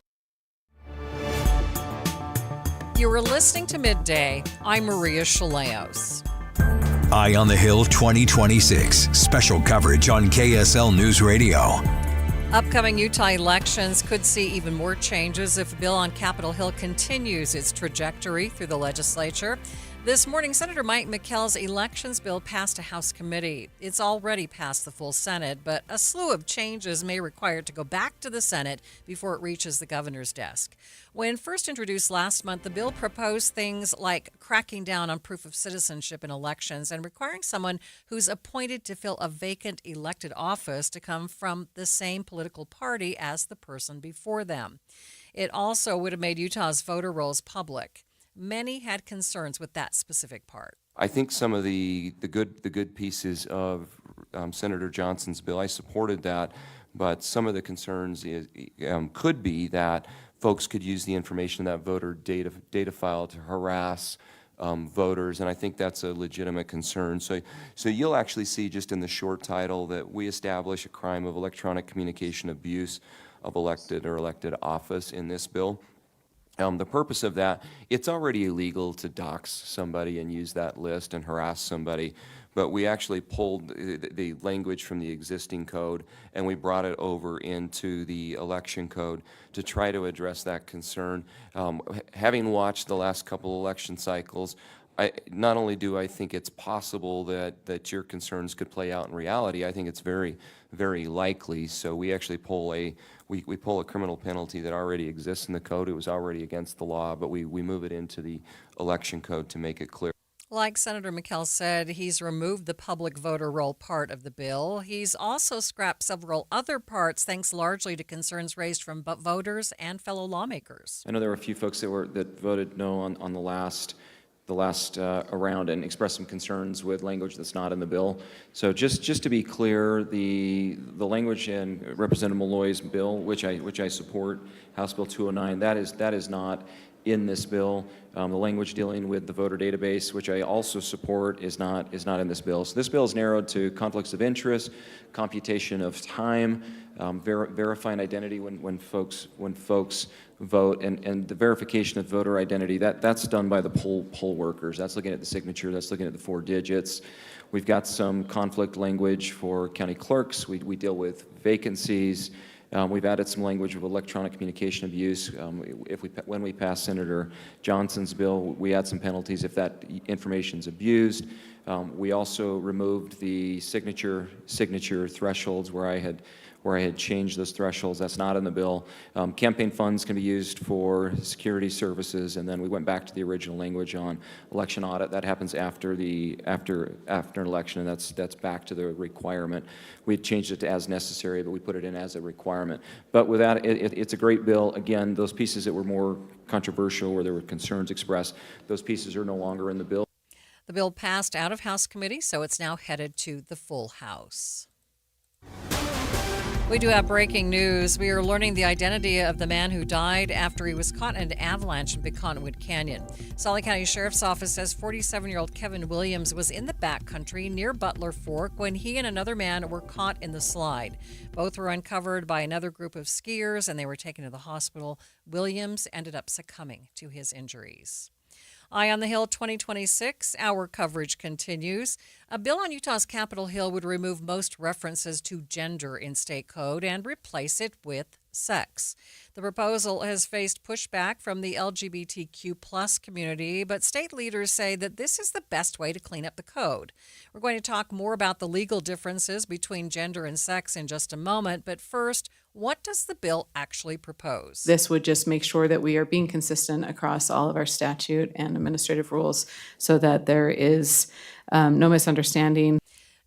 You were listening to Midday. I'm Maria Shilaos. Eye on the Hill 2026. Special coverage on KSL News Radio. Upcoming Utah elections could see even more changes if a bill on Capitol Hill continues its trajectory through the legislature. This morning, Senator Mike McKell's elections bill passed a House committee. It's already passed the full Senate, but a slew of changes may require it to go back to the Senate before it reaches the governor's desk. When first introduced last month, the bill proposed things like cracking down on proof of citizenship in elections and requiring someone who's appointed to fill a vacant elected office to come from the same political party as the person before them. It also would have made Utah's voter rolls public. Many had concerns with that specific part. I think some of the good pieces of Senator Johnson's bill, I supported that, but some of the concerns could be that folks could use the information in that voter data file to harass voters, and I think that's a legitimate concern. So you'll actually see just in the short title that we establish a crime of electronic communication abuse of elected or elected office in this bill. The purpose of that, it's already illegal to dox somebody and use that list and harass somebody, but we actually pulled the language from the existing code and we brought it over into the election code to try to address that concern. Having watched the last couple election cycles, not only do I think it's possible that your concerns could play out in reality, I think it's very, very likely. So we actually pull a criminal penalty that already exists in the code. It was already against the law, but we move it into the election code to make it clear. Like Senator McKell said, he's removed the public voter roll part of the bill. He's also scrapped several other parts, thanks largely to concerns raised from voters and fellow lawmakers. I know there were a few folks that voted no on the last around and expressed some concerns with language that's not in the bill. So just to be clear, the language in Representative Malloy's bill, which I support, House Bill 209, that is not in this bill. The language dealing with the voter database, which I also support, is not in this bill. So this bill is narrowed to conflicts of interest, computation of time, verifying identity when folks vote, and the verification of voter identity. That's done by the poll workers. That's looking at the signature. That's looking at the 4 digits. We've got some conflict language for county clerks. We deal with vacancies. We've added some language of electronic communication abuse. When we pass Senator Johnson's bill, we add some penalties if that information is abused. We also removed the signature thresholds where I had changed those thresholds. That's not in the bill. Campaign funds can be used for security services, and then we went back to the original language on election audit. That happens after an election, and that's back to the requirement. We had changed it to as necessary, but we put it in as a requirement. But with that, it's a great bill. Again, those pieces that were more controversial, where there were concerns expressed, those pieces are no longer in the bill. The bill passed out of House committee, so it's now headed to the full House. We do have breaking news. We are learning the identity of the man who died after he was caught in an avalanche in Big Cottonwood Canyon. Salt Lake County Sheriff's Office says 47-year-old Kevin Williams was in the backcountry near Butler Fork when he and another man were caught in the slide. Both were uncovered by another group of skiers and they were taken to the hospital. Williams ended up succumbing to his injuries. Eye on the Hill 2026, our coverage continues. A bill on Utah's Capitol Hill would remove most references to gender in state code and replace it with sex. The proposal has faced pushback from the LGBTQ plus community, but state leaders say that this is the best way to clean up the code. We're going to talk more about the legal differences between gender and sex in just a moment, but first, what does the bill actually propose? This would just make sure that we are being consistent across all of our statute and administrative rules so that there is no misunderstanding.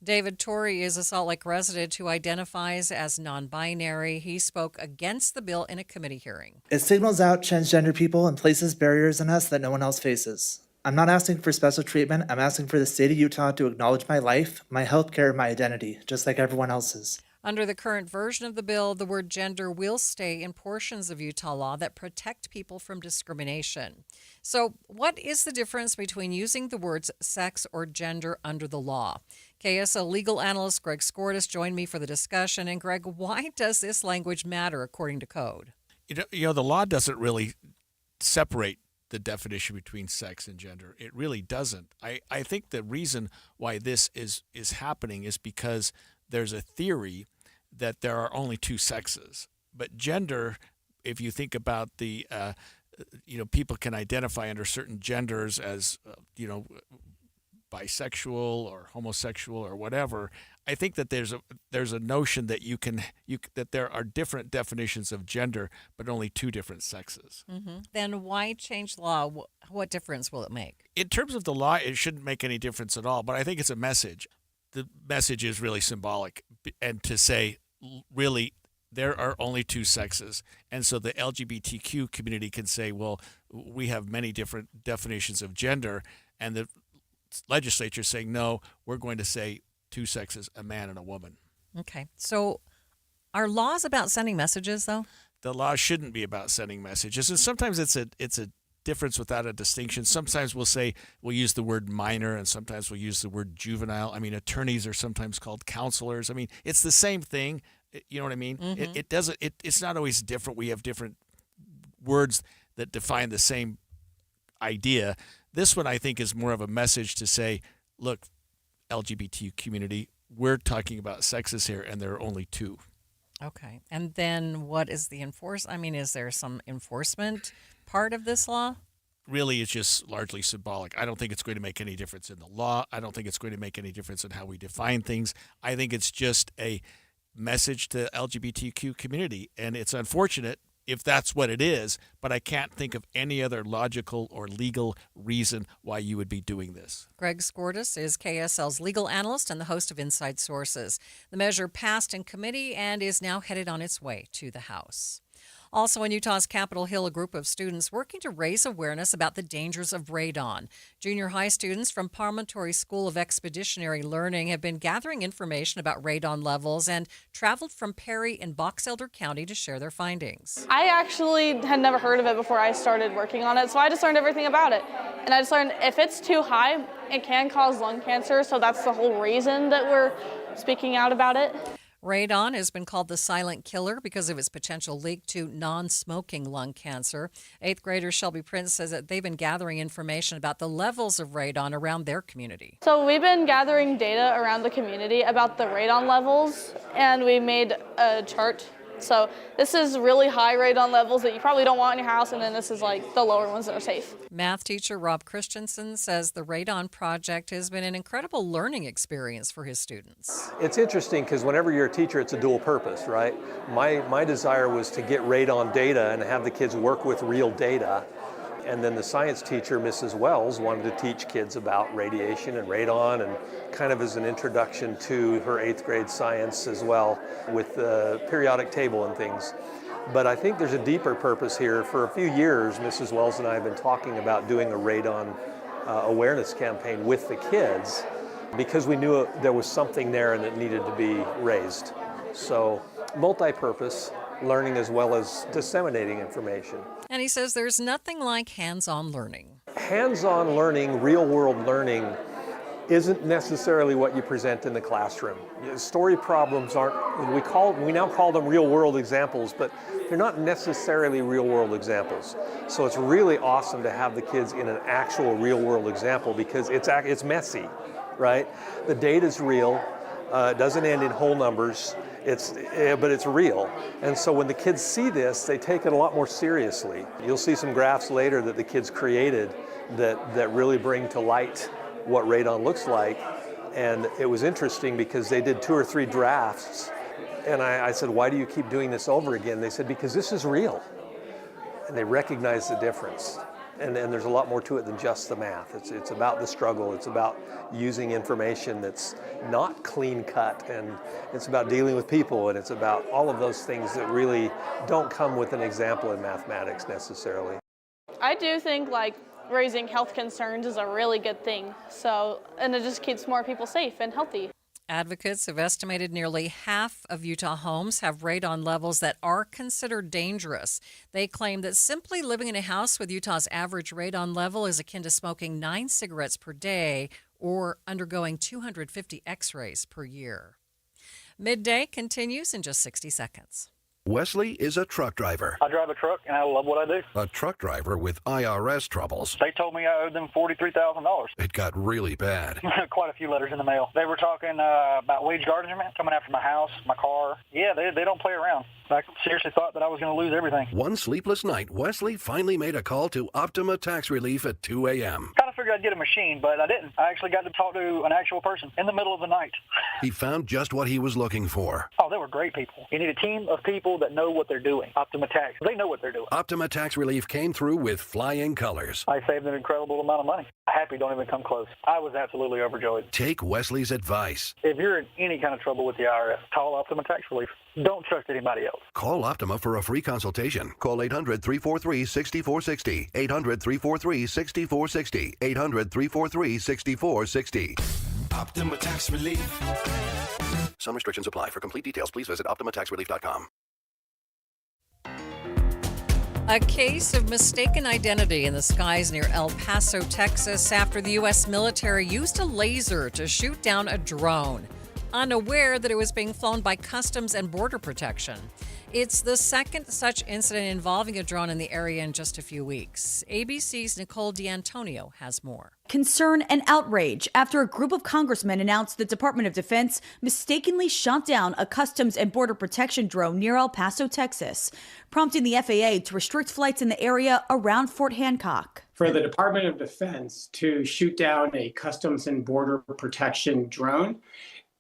David Torrey is a Salt Lake resident who identifies as non-binary. He spoke against the bill in a committee hearing. It signals out transgender people and places barriers in us that no one else faces. I'm not asking for special treatment. I'm asking for the state of Utah to acknowledge my life, my health care, my identity, just like everyone else's. Under the current version of the bill, the word gender will stay in portions of Utah law that protect people from discrimination. So what is the difference between using the words sex or gender under the law? KSL legal analyst Greg Skordas joined me for the discussion. And Greg, why does this language matter according to code? You know, the law doesn't really separate the definition between sex and gender. It really doesn't. I think the reason why this is happening is because there's a theory that there are only two sexes. But gender, if you think about the, people can identify under certain genders as, bisexual or homosexual or whatever. I think that there's a notion that that there are different definitions of gender, but only two different sexes. Mm-hmm. Then why change law? What difference will it make? In terms of the law, it shouldn't make any difference at all, but I think it's a message. The message is really symbolic, and to say, really, there are only two sexes. And so the LGBTQ community can say, well, we have many different definitions of gender, and the legislature saying, no, we're going to say two sexes, a man and a woman. Okay. So are laws about sending messages, though? The law shouldn't be about sending messages. And sometimes it's a difference without a distinction. Sometimes we'll use the word minor, and sometimes we'll use the word juvenile. I mean, attorneys are sometimes called counselors. I mean, it's the same thing. You know what I mean? Mm-hmm. It's not always different. We have different words that define the same idea. This one, I think, is more of a message to say, look, LGBT community, we're talking about sexes here, and there are only two. Okay. And then what is the is there some enforcement part of this law? Really, it's just largely symbolic. I don't think it's going to make any difference in the law. I don't think it's going to make any difference in how we define things. I think it's just a message to LGBTQ community, and it's unfortunate if that's what it is, but I can't think of any other logical or legal reason why you would be doing this. Greg Skordas is KSL's legal analyst and the host of Inside Sources. The measure passed in committee and is now headed on its way to the House. Also in Utah's Capitol Hill, a group of students working to raise awareness about the dangers of radon. Junior high students from Promontory School of Expeditionary Learning have been gathering information about radon levels and traveled from Perry and Box Elder County to share their findings. I actually had never heard of it before I started working on it, so I just learned everything about it. And I just learned if it's too high, it can cause lung cancer, so that's the whole reason that we're speaking out about it. Radon has been called the silent killer because of its potential leak to non-smoking lung cancer. 8th grader Shelby Prince says that they've been gathering information about the levels of radon around their community. So we've been gathering data around the community about the radon levels, and we made a chart. So this is really high radon levels that you probably don't want in your house, and then this is like the lower ones that are safe. Math teacher Rob Christensen says the Radon Project has been an incredible learning experience for his students. It's interesting because whenever you're a teacher, it's a dual purpose, right? My desire was to get radon data and have the kids work with real data. And then the science teacher, Mrs. Wells, wanted to teach kids about radiation and radon, and kind of as an introduction to her 8th grade science as well, with the periodic table and things. But I think there's a deeper purpose here. For a few years, Mrs. Wells and I have been talking about doing a radon awareness campaign with the kids, because we knew there was something there and it needed to be raised. So multi-purpose, learning as well as disseminating information. And he says there's nothing like hands-on learning. Hands-on learning, real-world learning isn't necessarily what you present in the classroom. Story problems aren't, we now call them real world examples, but they're not necessarily real world examples. So it's really awesome to have the kids in an actual real world example because it's messy, right? The data's real, it doesn't end in whole numbers, but it's real. And so when the kids see this, they take it a lot more seriously. You'll see some graphs later that the kids created that really bring to light what radon looks like. And it was interesting because they did 2 or 3 drafts. And I said, why do you keep doing this over again? They said, because this is real. And they recognize the difference. And there's a lot more to it than just the math. It's about the struggle. It's about using information that's not clean cut. And it's about dealing with people. And it's about all of those things that really don't come with an example in mathematics necessarily. I do think raising health concerns is a really good thing. And it just keeps more people safe and healthy. Advocates have estimated nearly half of Utah homes have radon levels that are considered dangerous. They claim that simply living in a house with Utah's average radon level is akin to smoking 9 cigarettes per day or undergoing 250 x-rays per year. Midday continues in just 60 seconds. Wesley is a truck driver. I drive a truck, and I love what I do. A truck driver with IRS troubles. They told me I owed them $43,000. It got really bad. Quite a few letters in the mail. They were talking about wage garnishment, coming after my house, my car. Yeah, they don't play around. I seriously thought that I was going to lose everything. One sleepless night, Wesley finally made a call to Optima Tax Relief at 2 a.m. Kind of figured I'd get a machine, but I didn't. I actually got to talk to an actual person in the middle of the night. He found just what he was looking for. Oh, they were great people. You need a team of people that know what they're doing. Optima Tax, they know what they're doing. Optima Tax Relief came through with flying colors. I saved an incredible amount of money. Happy don't even come close. I was absolutely overjoyed. Take Wesley's advice. If you're in any kind of trouble with the IRS, call Optima Tax Relief. Don't trust anybody else. Call Optima for a free consultation. Call 800-343-6460. 800-343-6460. 800-343-6460. Optima Tax Relief. Some restrictions apply. For complete details, please visit OptimaTaxRelief.com. A case of mistaken identity in the skies near El Paso, Texas, after the U.S. military used a laser to shoot down a drone, unaware that it was being flown by Customs and Border Protection. It's the second such incident involving a drone in the area in just a few weeks. ABC's Nicole D'Antonio has more. Concern and outrage after a group of congressmen announced the Department of Defense mistakenly shot down a Customs and Border Protection drone near El Paso, Texas, prompting the FAA to restrict flights in the area around Fort Hancock. For the Department of Defense to shoot down a Customs and Border Protection drone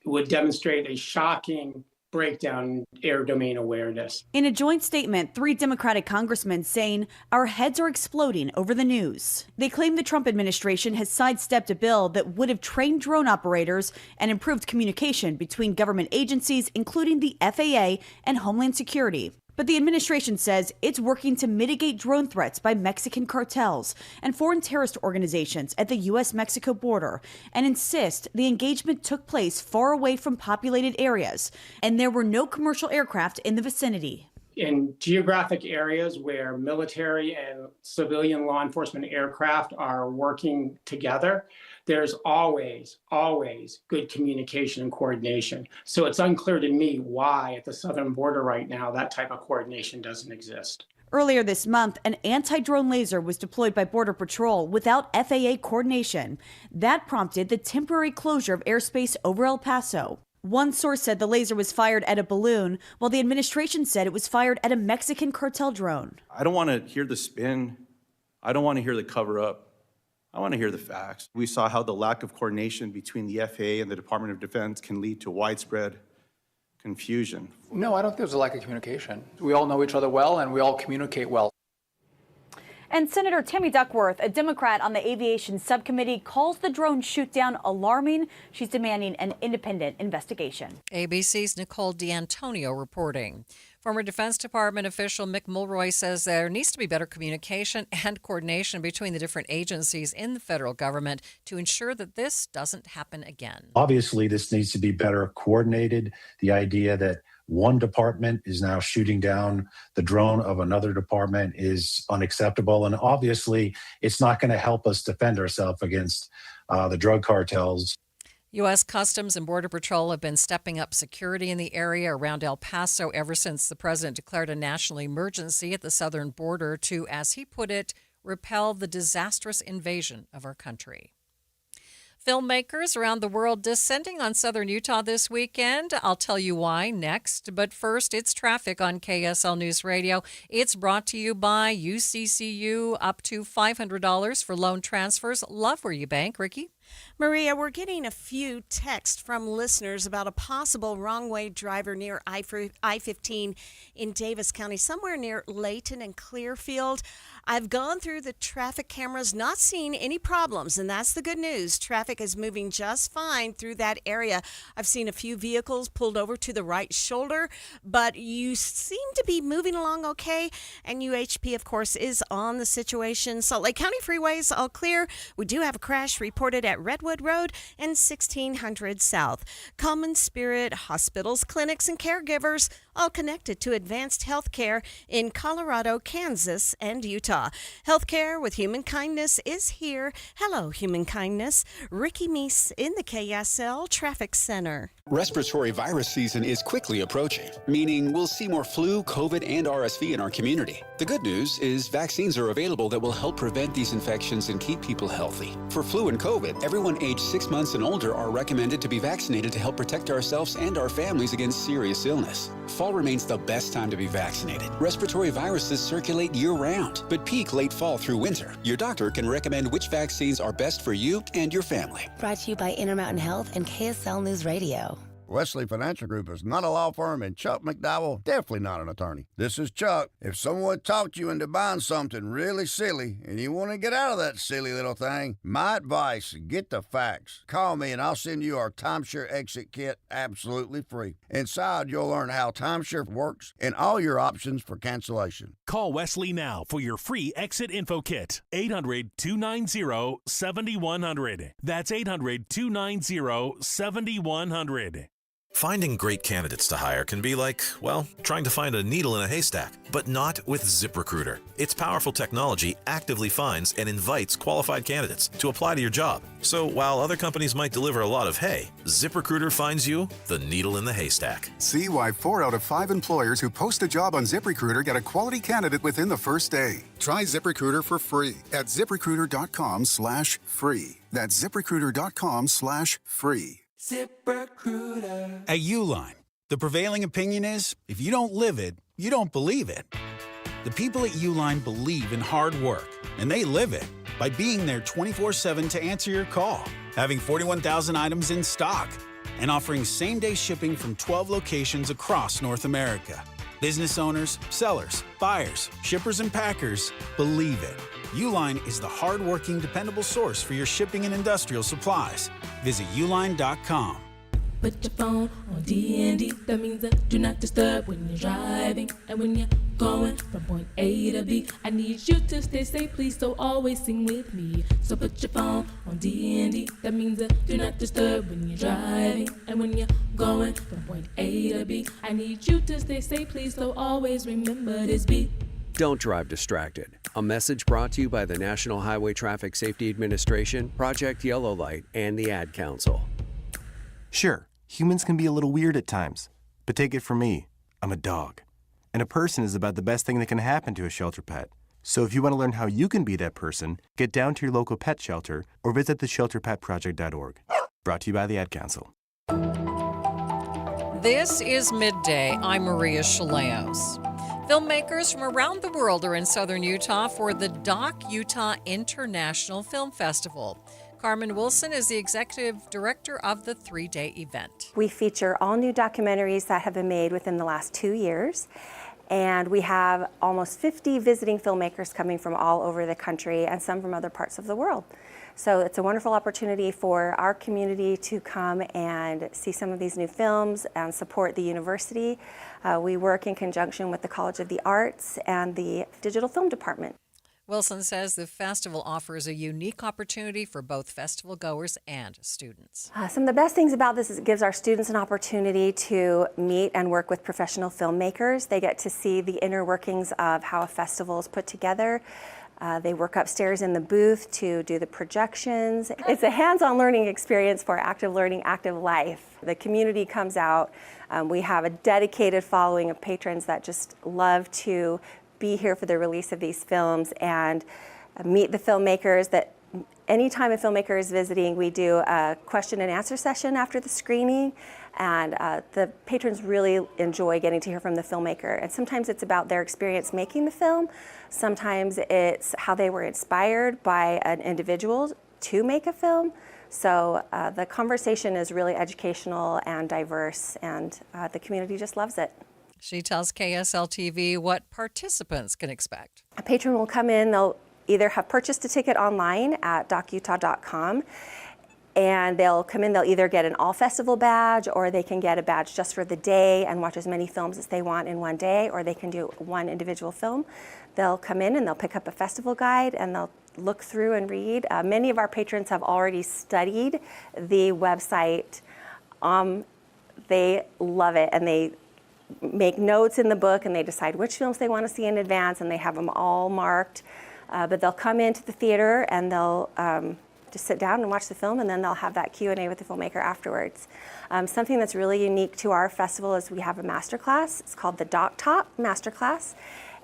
would demonstrate a shocking breakdown in air domain awareness. In a joint statement, 3 Democratic congressmen saying our heads are exploding over the news. They claim the Trump administration has sidestepped a bill that would have trained drone operators and improved communication between government agencies, including the FAA and Homeland Security. But the administration says it's working to mitigate drone threats by Mexican cartels and foreign terrorist organizations at the U.S.-Mexico border and insist the engagement took place far away from populated areas and there were no commercial aircraft in the vicinity. In geographic areas where military and civilian law enforcement aircraft are working together, there's always good communication and coordination. So it's unclear to me why at the southern border right now that type of coordination doesn't exist. Earlier this month, an anti-drone laser was deployed by Border Patrol without FAA coordination. That prompted the temporary closure of airspace over El Paso. One source said the laser was fired at a balloon, while the administration said it was fired at a Mexican cartel drone. I don't want to hear the spin. I don't want to hear the cover-up. I want to hear the facts. We saw how the lack of coordination between the FAA and the Department of Defense can lead to widespread confusion. No, I don't think there's a lack of communication. We all know each other well, and we all communicate well. And Senator Tammy Duckworth, a Democrat on the Aviation Subcommittee, calls the drone shoot-down alarming. She's demanding an independent investigation. ABC's Nicole D'Antonio reporting. Former Defense Department official Mick Mulroy says there needs to be better communication and coordination between the different agencies in the federal government to ensure that this doesn't happen again. Obviously, this needs to be better coordinated. The idea that one department is now shooting down the drone of another department is unacceptable. And obviously, it's not going to help us defend ourselves against the drug cartels. U.S. Customs and Border Patrol have been stepping up security in the area around El Paso ever since the president declared a national emergency at the southern border to, as he put it, repel the disastrous invasion of our country. Filmmakers around the world descending on southern Utah this weekend. I'll tell you why next. But first, it's traffic on KSL News Radio. It's brought to you by UCCU, up to $500 for loan transfers. Love where you bank. Ricky? Maria, we're getting a few texts from listeners about a possible wrong-way driver near I-15 in Davis County, somewhere near Layton and Clearfield. I've gone through the traffic cameras, not seeing any problems, and that's the good news. Traffic is moving just fine through that area. I've seen a few vehicles pulled over to the right shoulder, but you seem to be moving along okay, and UHP, of course, is on the situation. Salt Lake County freeways all clear. We do have a crash reported at Redwood Road and 1600 South. Common Spirit hospitals, clinics, and caregivers all connected to advanced health care in Colorado, Kansas, and Utah. Healthcare with Human Kindness is here. Hello, Human Kindness. Ricky Meese in the KSL Traffic Center. Respiratory virus season is quickly approaching, meaning we'll see more flu, COVID, and RSV in our community. The good news is vaccines are available that will help prevent these infections and keep people healthy. For flu and COVID, everyone aged 6 months and older are recommended to be vaccinated to help protect ourselves and our families against serious illness. Fall remains the best time to be vaccinated. Respiratory viruses circulate year-round, but peak late fall through winter. Your doctor can recommend which vaccines are best for you and your family. Brought to you by Intermountain Health and KSL News Radio. Wesley Financial Group is not a law firm, and Chuck McDowell definitely not an attorney. This is Chuck. If someone talked you into buying something really silly and you want to get out of that silly little thing, my advice, get the facts. Call me and I'll send you our timeshare exit kit absolutely free. Inside, you'll learn how timeshare works and all your options for cancellation. Call Wesley now for your free exit info kit. 800-290-7100. That's 800-290-7100. Finding great candidates to hire can be like, well, trying to find a needle in a haystack, but not with ZipRecruiter. Its powerful technology actively finds and invites qualified candidates to apply to your job. So while other companies might deliver a lot of hay, ZipRecruiter finds you the needle in the haystack. See why 4 out of 5 employers who post a job on ZipRecruiter get a quality candidate within the first day. Try ZipRecruiter for free at ZipRecruiter.com/free. That's ZipRecruiter.com/free. ZipRecruiter. At Uline, the prevailing opinion is, if you don't live it, you don't believe it. The people at Uline believe in hard work, and they live it by being there 24/7 to answer your call, having 41,000 items in stock, and offering same-day shipping from 12 locations across North America. Business owners, sellers, buyers, shippers, and packers believe it. Uline is the hard-working, dependable source for your shipping and industrial supplies. Visit uline.com. Put your phone on D&D. That means do not disturb when you're driving. And when you're going from point A to B, I need you to stay safe, please, so always sing with me. So put your phone on D&D. That means do not disturb when you're driving. And when you're going from point A to B, I need you to stay safe, please, so always remember this beat. Don't drive distracted. A message brought to you by the National Highway Traffic Safety Administration, Project Yellow Light, and the Ad Council. Sure, humans can be a little weird at times, but take it from me, I'm a dog. And a person is about the best thing that can happen to a shelter pet. So if you want to learn how you can be that person, get down to your local pet shelter or visit theshelterpetproject.org. Brought to you by the Ad Council. This is Midday. I'm Maria Shilaos. Filmmakers from around the world are in southern Utah for the Doc Utah International Film Festival. Carmen Wilson is the executive director of the 3-day event. We feature all new documentaries that have been made within the last 2 years. And we have almost 50 visiting filmmakers coming from all over the country and some from other parts of the world. So it's a wonderful opportunity for our community to come and see some of these new films and support the university. We work in conjunction with the College of the Arts and the Digital Film Department. Wilson says the festival offers a unique opportunity for both festival goers and students. Some of the best things about this is it gives our students an opportunity to meet and work with professional filmmakers. They get to see the inner workings of how a festival is put together. They work upstairs in the booth to do the projections. It's a hands-on learning experience for active learning, active life. The community comes out. We have a dedicated following of patrons that just love to be here for the release of these films and meet the filmmakers. That anytime a filmmaker is visiting, we do a question and answer session after the screening, and the patrons really enjoy getting to hear from the filmmaker. And sometimes it's about their experience making the film. Sometimes it's how they were inspired by an individual to make a film. So the conversation is really educational and diverse, and the community just loves it. She tells KSL-TV what participants can expect. A patron will come in, they'll either have purchased a ticket online at docutah.com, and they'll come in, they'll either get an all festival badge, or they can get a badge just for the day and watch as many films as they want in one day, or they can do one individual film. They'll come in and they'll pick up a festival guide and they'll look through and read. Many of our patrons have already studied the website. They love it, and they make notes in the book, and they decide which films they want to see in advance, and they have them all marked. But they'll come into the theater and they'll just sit down and watch the film, and then they'll have that Q&A with the filmmaker afterwards. Something that's really unique to our festival is we have a masterclass. It's called the Doc Talk Masterclass.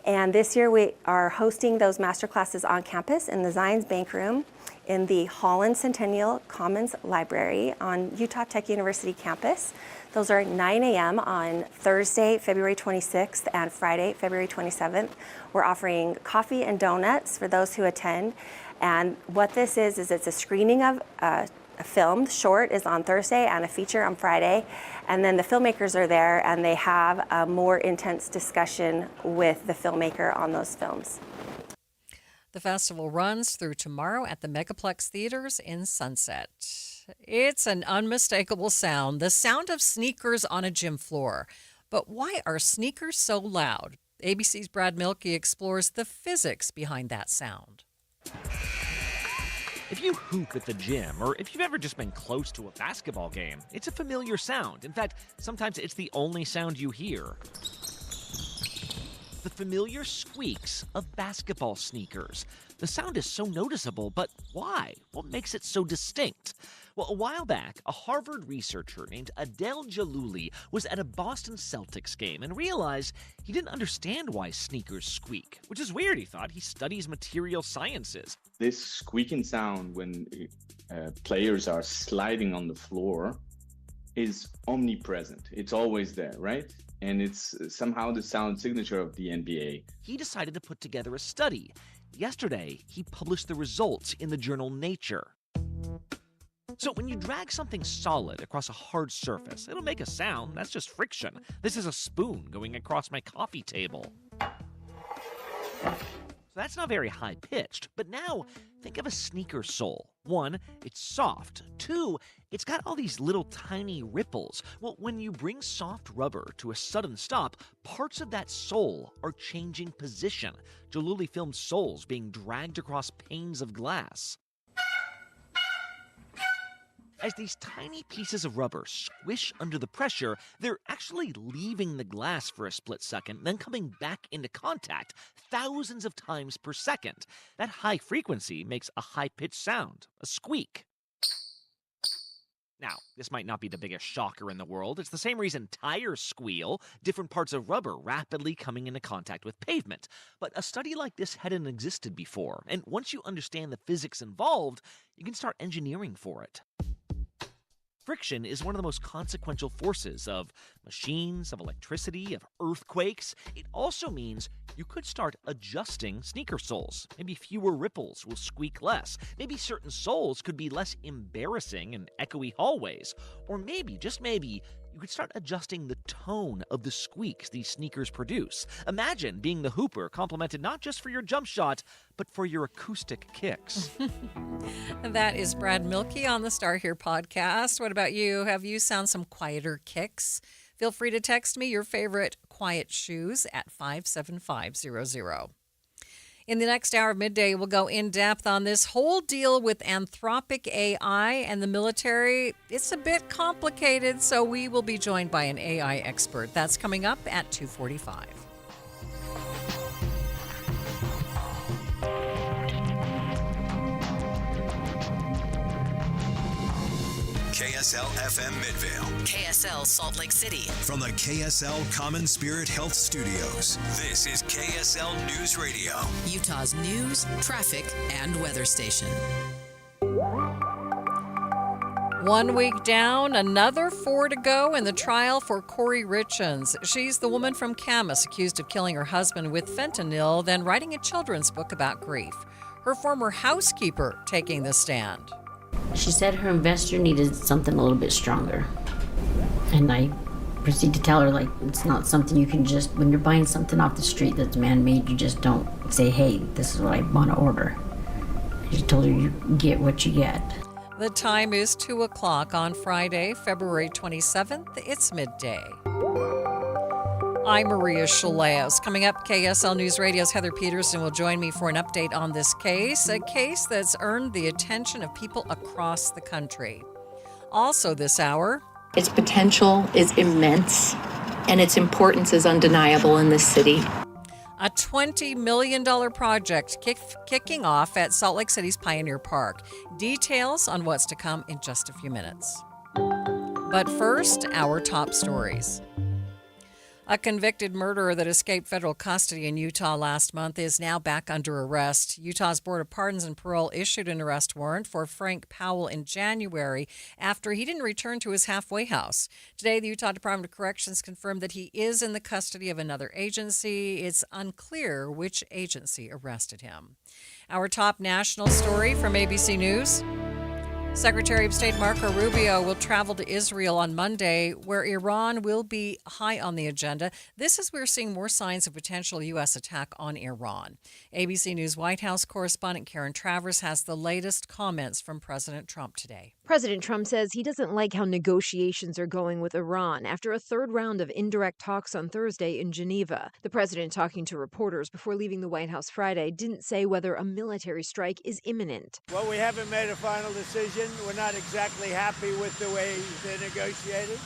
And this year we are hosting those masterclasses on campus in the Zions Bank Room in the Holland Centennial Commons Library on Utah Tech University campus. Those are 9 a.m. on Thursday, February 26th, and Friday, February 27th. We're offering coffee and donuts for those who attend. And what this is it's a screening of a film. The short is on Thursday and a feature on Friday. And then the filmmakers are there, and they have a more intense discussion with the filmmaker on those films. The festival runs through tomorrow at the Megaplex Theaters in Sunset. It's an unmistakable sound, the sound of sneakers on a gym floor. But why are sneakers so loud? ABC's Brad Milkey explores the physics behind that sound. If you hoop at the gym, or if you've ever just been close to a basketball game, it's a familiar sound. In fact, sometimes it's the only sound you hear. The familiar squeaks of basketball sneakers. The sound is so noticeable, but why? What makes it so distinct? Well, a while back, a Harvard researcher named Adel Jallouli was at a Boston Celtics game and realized he didn't understand why sneakers squeak, which is weird, he thought. He studies material sciences. This squeaking sound when players are sliding on the floor is omnipresent. It's always there, right? And it's somehow the sound signature of the NBA. He decided to put together a study. Yesterday, he published the results in the journal Nature. So when you drag something solid across a hard surface, it'll make a sound. That's just friction. This is a spoon going across my coffee table. So that's not very high-pitched, but now think of a sneaker sole. 1, it's soft. 2, it's got all these little tiny ripples. Well, when you bring soft rubber to a sudden stop, parts of that sole are changing position. Jallouli filmed soles being dragged across panes of glass. As these tiny pieces of rubber squish under the pressure, they're actually leaving the glass for a split second, then coming back into contact thousands of times per second. That high frequency makes a high-pitched sound, a squeak. Now, this might not be the biggest shocker in the world. It's the same reason tires squeal, different parts of rubber rapidly coming into contact with pavement. But a study like this hadn't existed before, and once you understand the physics involved, you can start engineering for it. Friction is one of the most consequential forces of machines, of electricity, of earthquakes. It also means you could start adjusting sneaker soles. Maybe fewer ripples will squeak less. Maybe certain soles could be less embarrassing in echoey hallways. Or maybe, just maybe, you could start adjusting the tone of the squeaks these sneakers produce. Imagine being the hooper complimented not just for your jump shot, but for your acoustic kicks. That is Brad Milkey on the Star Here podcast. What about you? Have you sound some quieter kicks? Feel free to text me your favorite quiet shoes at 57500. In the next hour of Midday, we'll go in depth on this whole deal with Anthropic AI and the military. It's a bit complicated, so we will be joined by an AI expert. That's coming up at 2:45. KSL FM Midvale. KSL Salt Lake City. From the KSL Common Spirit Health Studios, this is KSL News Radio. Utah's news, traffic, and weather station. 1 week down, another 4 to go in the trial for Corey Richens. She's the woman from Camas accused of killing her husband with fentanyl, then writing a children's book about grief. Her former housekeeper taking the stand. She said her investor needed something a little bit stronger. And I proceed to tell her, like, it's not something you can just, when you're buying something off the street that's man-made, you just don't say, hey, this is what I want to order. I just told her you get what you get. The time is 2 o'clock on Friday, February 27th. It's midday. I'm Maria Shilaos. Coming up, KSL News Radio's Heather Peterson will join me for an update on this case, a case that's earned the attention of people across the country. Also this hour, its potential is immense, and its importance is undeniable in this city. A $20 million project kicking off at Salt Lake City's Pioneer Park. Details on what's to come in just a few minutes. But first, our top stories. A convicted murderer that escaped federal custody in Utah last month is now back under arrest. Utah's Board of Pardons and Parole issued an arrest warrant for Frank Powell in January after he didn't return to his halfway house. Today, the Utah Department of Corrections confirmed that he is in the custody of another agency. It's unclear which agency arrested him. Our top national story from ABC News. Secretary of State Marco Rubio will travel to Israel on Monday, where Iran will be high on the agenda. This is we're seeing more signs of potential U.S. attack on Iran. ABC News White House correspondent Karen Travers has the latest comments from President Trump today. President Trump says he doesn't like how negotiations are going with Iran after a third round of indirect talks on Thursday in Geneva. The president, talking to reporters before leaving the White House Friday, didn't say whether a military strike is imminent. Well, we haven't made a final decision. We're not exactly happy with the way they negotiated.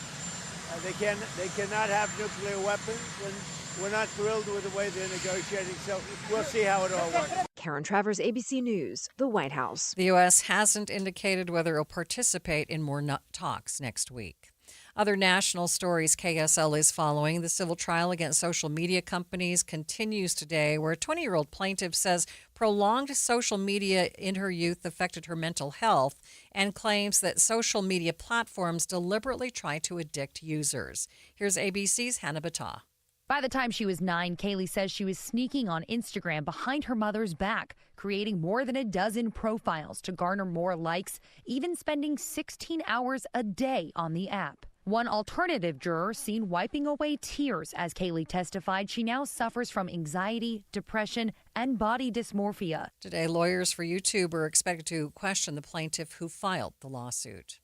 They cannot have nuclear weapons, and we're not thrilled with the way they're negotiating, so we'll see how it all works. Karen Travers, ABC News, the White House. The U.S. hasn't indicated whether it will participate in more talks next week. Other national stories KSL is following. The civil trial against social media companies continues today, where a 20-year-old plaintiff says prolonged social media in her youth affected her mental health and claims that social media platforms deliberately try to addict users. Here's ABC's Hannah Battah. By the time she was 9, Kaylee says she was sneaking on Instagram behind her mother's back, creating more than a dozen profiles to garner more likes, even spending 16 hours a day on the app. One alternative juror seen wiping away tears as Kaylee testified she now suffers from anxiety, depression, and body dysmorphia. Today, lawyers for YouTube are expected to question the plaintiff who filed the lawsuit.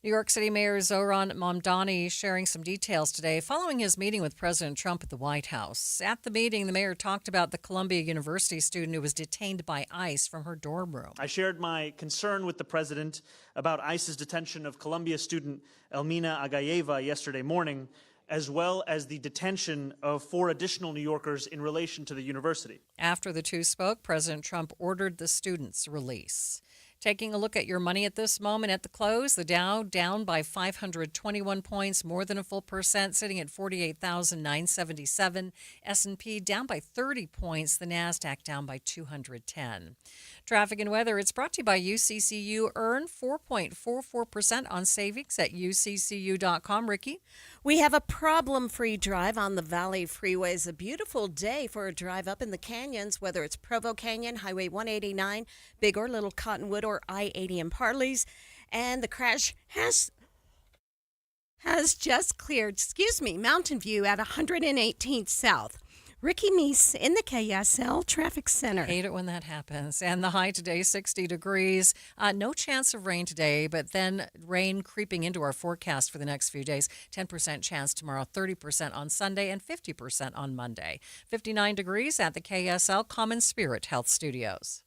New York City Mayor Zohran Mamdani sharing some details today following his meeting with President Trump at the White House. At the meeting, the mayor talked about the Columbia University student who was detained by ICE from her dorm room. I shared my concern with the president about ICE's detention of Columbia student Elmina Agayeva yesterday morning, as well as the detention of 4 additional New Yorkers in relation to the university. After the two spoke, President Trump ordered the students' release. Taking a look at your money at this moment at the close, the Dow down by 521 points, more than a full percent, sitting at 48,977. S&P down by 30 points, the Nasdaq down by 210. Traffic and weather, it's brought to you by UCCU. Earn 4.44% on savings at uccu.com. Ricky? We have a problem-free drive on the Valley Freeways. A beautiful day for a drive up in the canyons, whether it's Provo Canyon, Highway 189, Big or Little Cottonwood, or I-80 in Parleys. And the crash has just cleared, Mountain View at 118th South. Ricky Meese in the KSL Traffic Center. Hate it when that happens. And the high today, 60 degrees. No chance of rain today, but then rain creeping into our forecast for the next few days. 10% chance tomorrow, 30% on Sunday, and 50% on Monday. 59 degrees at the KSL Common Spirit Health Studios.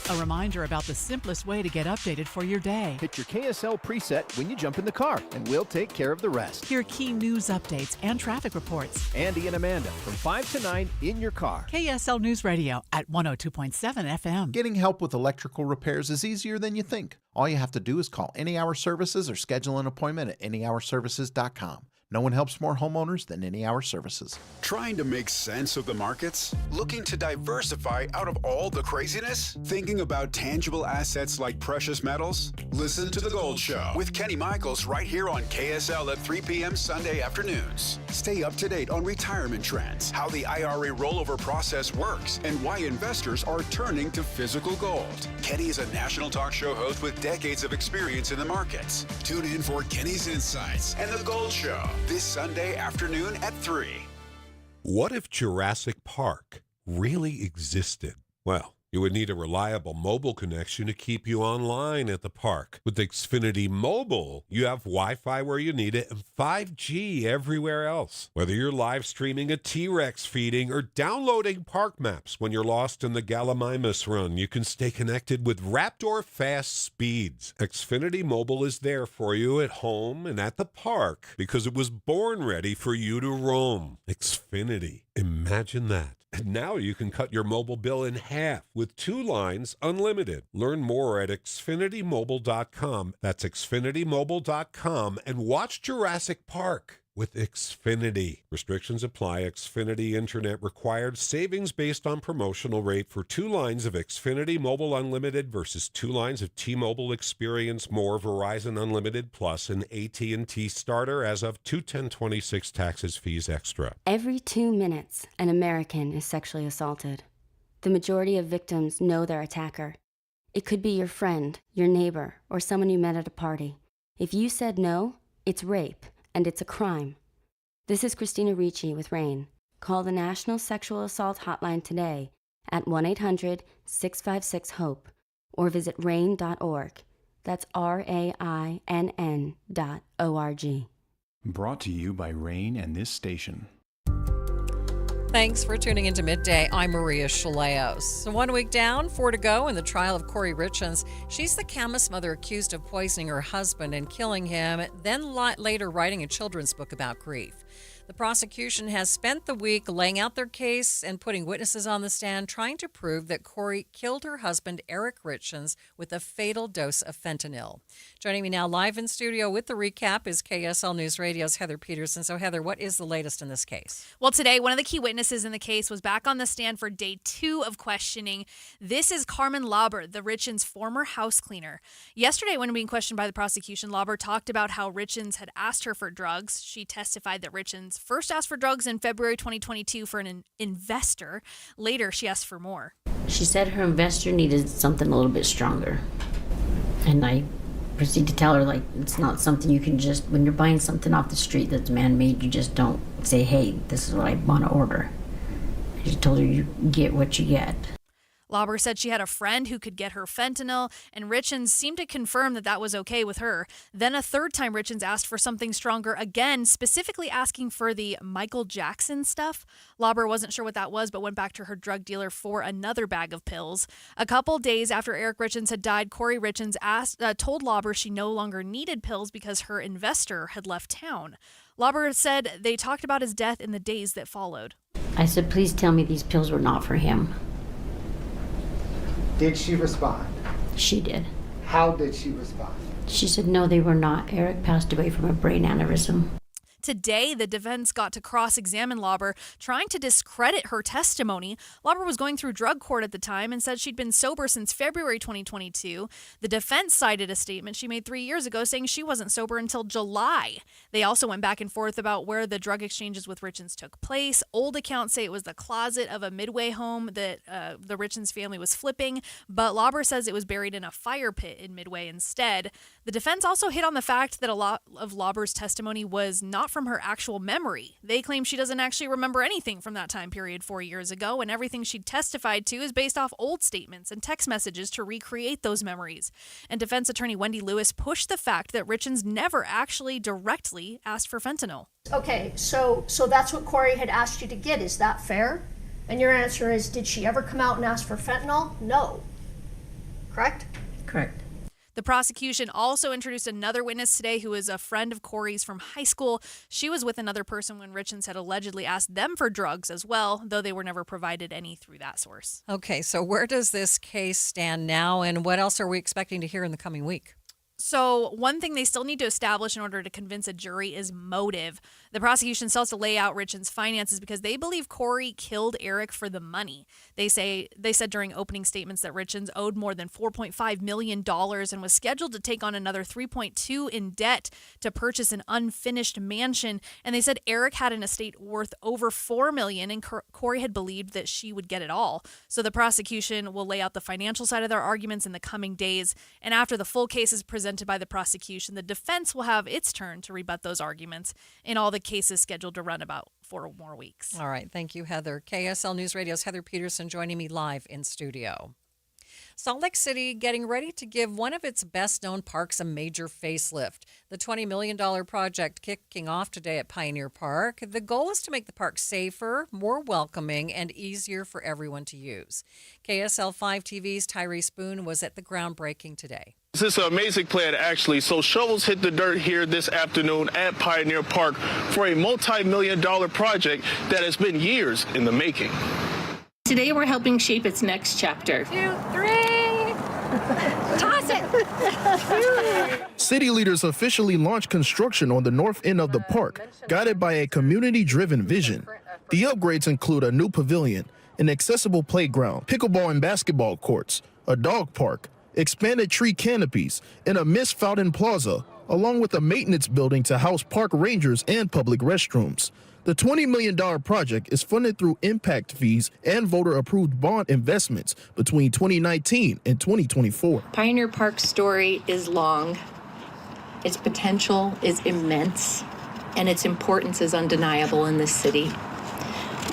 A reminder about the simplest way to get updated for your day. Hit your KSL preset when you jump in the car, and we'll take care of the rest. Hear key news updates and traffic reports. Andy and Amanda from 5 to 9 in your car. KSL News Radio at 102.7 FM. Getting help with electrical repairs is easier than you think. All you have to do is call Any Hour Services or schedule an appointment at anyhourservices.com. No one helps more homeowners than Any Hour Services. Trying to make sense of the markets? Looking to diversify out of all the craziness? Thinking about tangible assets like precious metals? Listen to The Gold Show with Kenny Michaels right here on KSL at 3 p.m. Sunday afternoons. Stay up to date on retirement trends, how the IRA rollover process works, and why investors are turning to physical gold. Kenny is a national talk show host with decades of experience in the markets. Tune in for Kenny's Insights and The Gold Show this Sunday afternoon at 3. What if Jurassic Park really existed? Well, you would need a reliable mobile connection to keep you online at the park. With Xfinity Mobile, you have Wi-Fi where you need it and 5G everywhere else. Whether you're live streaming a T-Rex feeding or downloading park maps when you're lost in the Gallimimus run, you can stay connected with Raptor fast speeds. Xfinity Mobile is there for you at home and at the park because it was born ready for you to roam. Xfinity. Imagine that. And now you can cut your mobile bill in half with 2 lines unlimited. Learn more at xfinitymobile.com. That's xfinitymobile.com and watch Jurassic Park with Xfinity. Restrictions apply. Xfinity Internet required. Savings based on promotional rate for 2 lines of Xfinity Mobile Unlimited versus 2 lines of T-Mobile Experience More, Verizon Unlimited Plus, and AT&T Starter as of 2/10/26. Taxes, fees extra. Every 2 minutes, an American is sexually assaulted. The majority of victims know their attacker. It could be your friend, your neighbor, or someone you met at a party. If you said no, it's rape. And it's a crime. This is Christina Ricci with RAIN. Call the National Sexual Assault Hotline today at 1-800-656-HOPE or visit RAIN.org. That's RAINN.org. Brought to you by RAIN and this station. Thanks for tuning into Midday. I'm Maria Shilaos. So 1 week down, 4 to go in the trial of Corey Richens. She's the Camas mother accused of poisoning her husband and killing him, then later writing a children's book about grief. The prosecution has spent the week laying out their case and putting witnesses on the stand, trying to prove that Corey killed her husband, Eric Richens, with a fatal dose of fentanyl. Joining me now live in studio with the recap is KSL News Radio's Heather Peterson. So, Heather, what is the latest in this case? Well, today, one of the key witnesses in the case was back on the stand for day 2 of questioning. This is Carmen Lauber, the Richens' former house cleaner. Yesterday, when being questioned by the prosecution, Lauber talked about how Richens had asked her for drugs. She testified that Richens first asked for drugs in February 2022 for an investor. Later, she asked for more. She said her investor needed something a little bit stronger. And I proceeded to tell her, like, it's not something you can just, when you're buying something off the street that's man-made, you just don't say, hey, this is what I want to order. I just told her you get what you get. Lauber said she had a friend who could get her fentanyl, and Richens seemed to confirm that that was okay with her. Then a third time, Richens asked for something stronger again, specifically asking for the Michael Jackson stuff. Lauber wasn't sure what that was, but went back to her drug dealer for another bag of pills. A couple days after Eric Richens had died, Corey Richens told Lauber she no longer needed pills because her investor had left town. Lauber said they talked about his death in the days that followed. I said, please tell me these pills were not for him. Did she respond? She did. How did she respond? She said, no, they were not. Eric passed away from a brain aneurysm. Today, the defense got to cross-examine Lauber, trying to discredit her testimony. Lauber was going through drug court at the time and said she'd been sober since February 2022. The defense cited a statement she made 3 years ago saying she wasn't sober until July. They also went back and forth about where the drug exchanges with Richens took place. Old accounts say it was the closet of a Midday home that the Richens family was flipping, but Lauber says it was buried in a fire pit in Midday instead. The defense also hit on the fact that a lot of Lauber's testimony was not from her actual memory. They claim she doesn't actually remember anything from that time period 4 years ago, and everything she testified to is based off old statements and text messages to recreate those memories. And defense attorney Wendy Lewis pushed the fact that Richens never actually directly asked for fentanyl. Okay, so that's what Corey had asked you to get. Is that fair? And your answer is, did she ever come out and ask for fentanyl? No. correct? Correct. The prosecution also introduced another witness today who is a friend of Corey's from high school. She was with another person when Richens had allegedly asked them for drugs as well, though they were never provided any through that source. Okay, so where does this case stand now, and what else are we expecting to hear in the coming week? So one thing they still need to establish in order to convince a jury is motive. The prosecution still has to lay out Richens' finances because they believe Corey killed Eric for the money. They said during opening statements that Richens owed more than $4.5 million and was scheduled to take on another $3.2 in debt to purchase an unfinished mansion. And they said Eric had an estate worth over $4 million, and Corey had believed that she would get it all. So the prosecution will lay out the financial side of their arguments in the coming days. And after the full case is presented by the prosecution, the defense will have its turn to rebut those arguments in all the cases scheduled to run about 4 more weeks. All right. Thank you, Heather. KSL News Radio's Heather Peterson joining me live in studio. Salt Lake City getting ready to give one of its best-known parks a major facelift. The $20 million project kicking off today at Pioneer Park. The goal is to make the park safer, more welcoming, and easier for everyone to use. KSL 5 TV's Tyrese Boone was at the groundbreaking today. This is an amazing plan, actually. So shovels hit the dirt here this afternoon at Pioneer Park for a multi-million-dollar project that has been years in the making. Today we're helping shape its next chapter. 2, 3, toss it. City leaders officially launched construction on the north end of the park, guided by a community-driven vision. The upgrades include a new pavilion, an accessible playground, pickleball and basketball courts, a dog park, expanded tree canopies, and a mist fountain plaza, along with a maintenance building to house park rangers and public restrooms. The $20 million project is funded through impact fees and voter-approved bond investments between 2019 and 2024. Pioneer Park's story is long, its potential is immense, and its importance is undeniable in this city.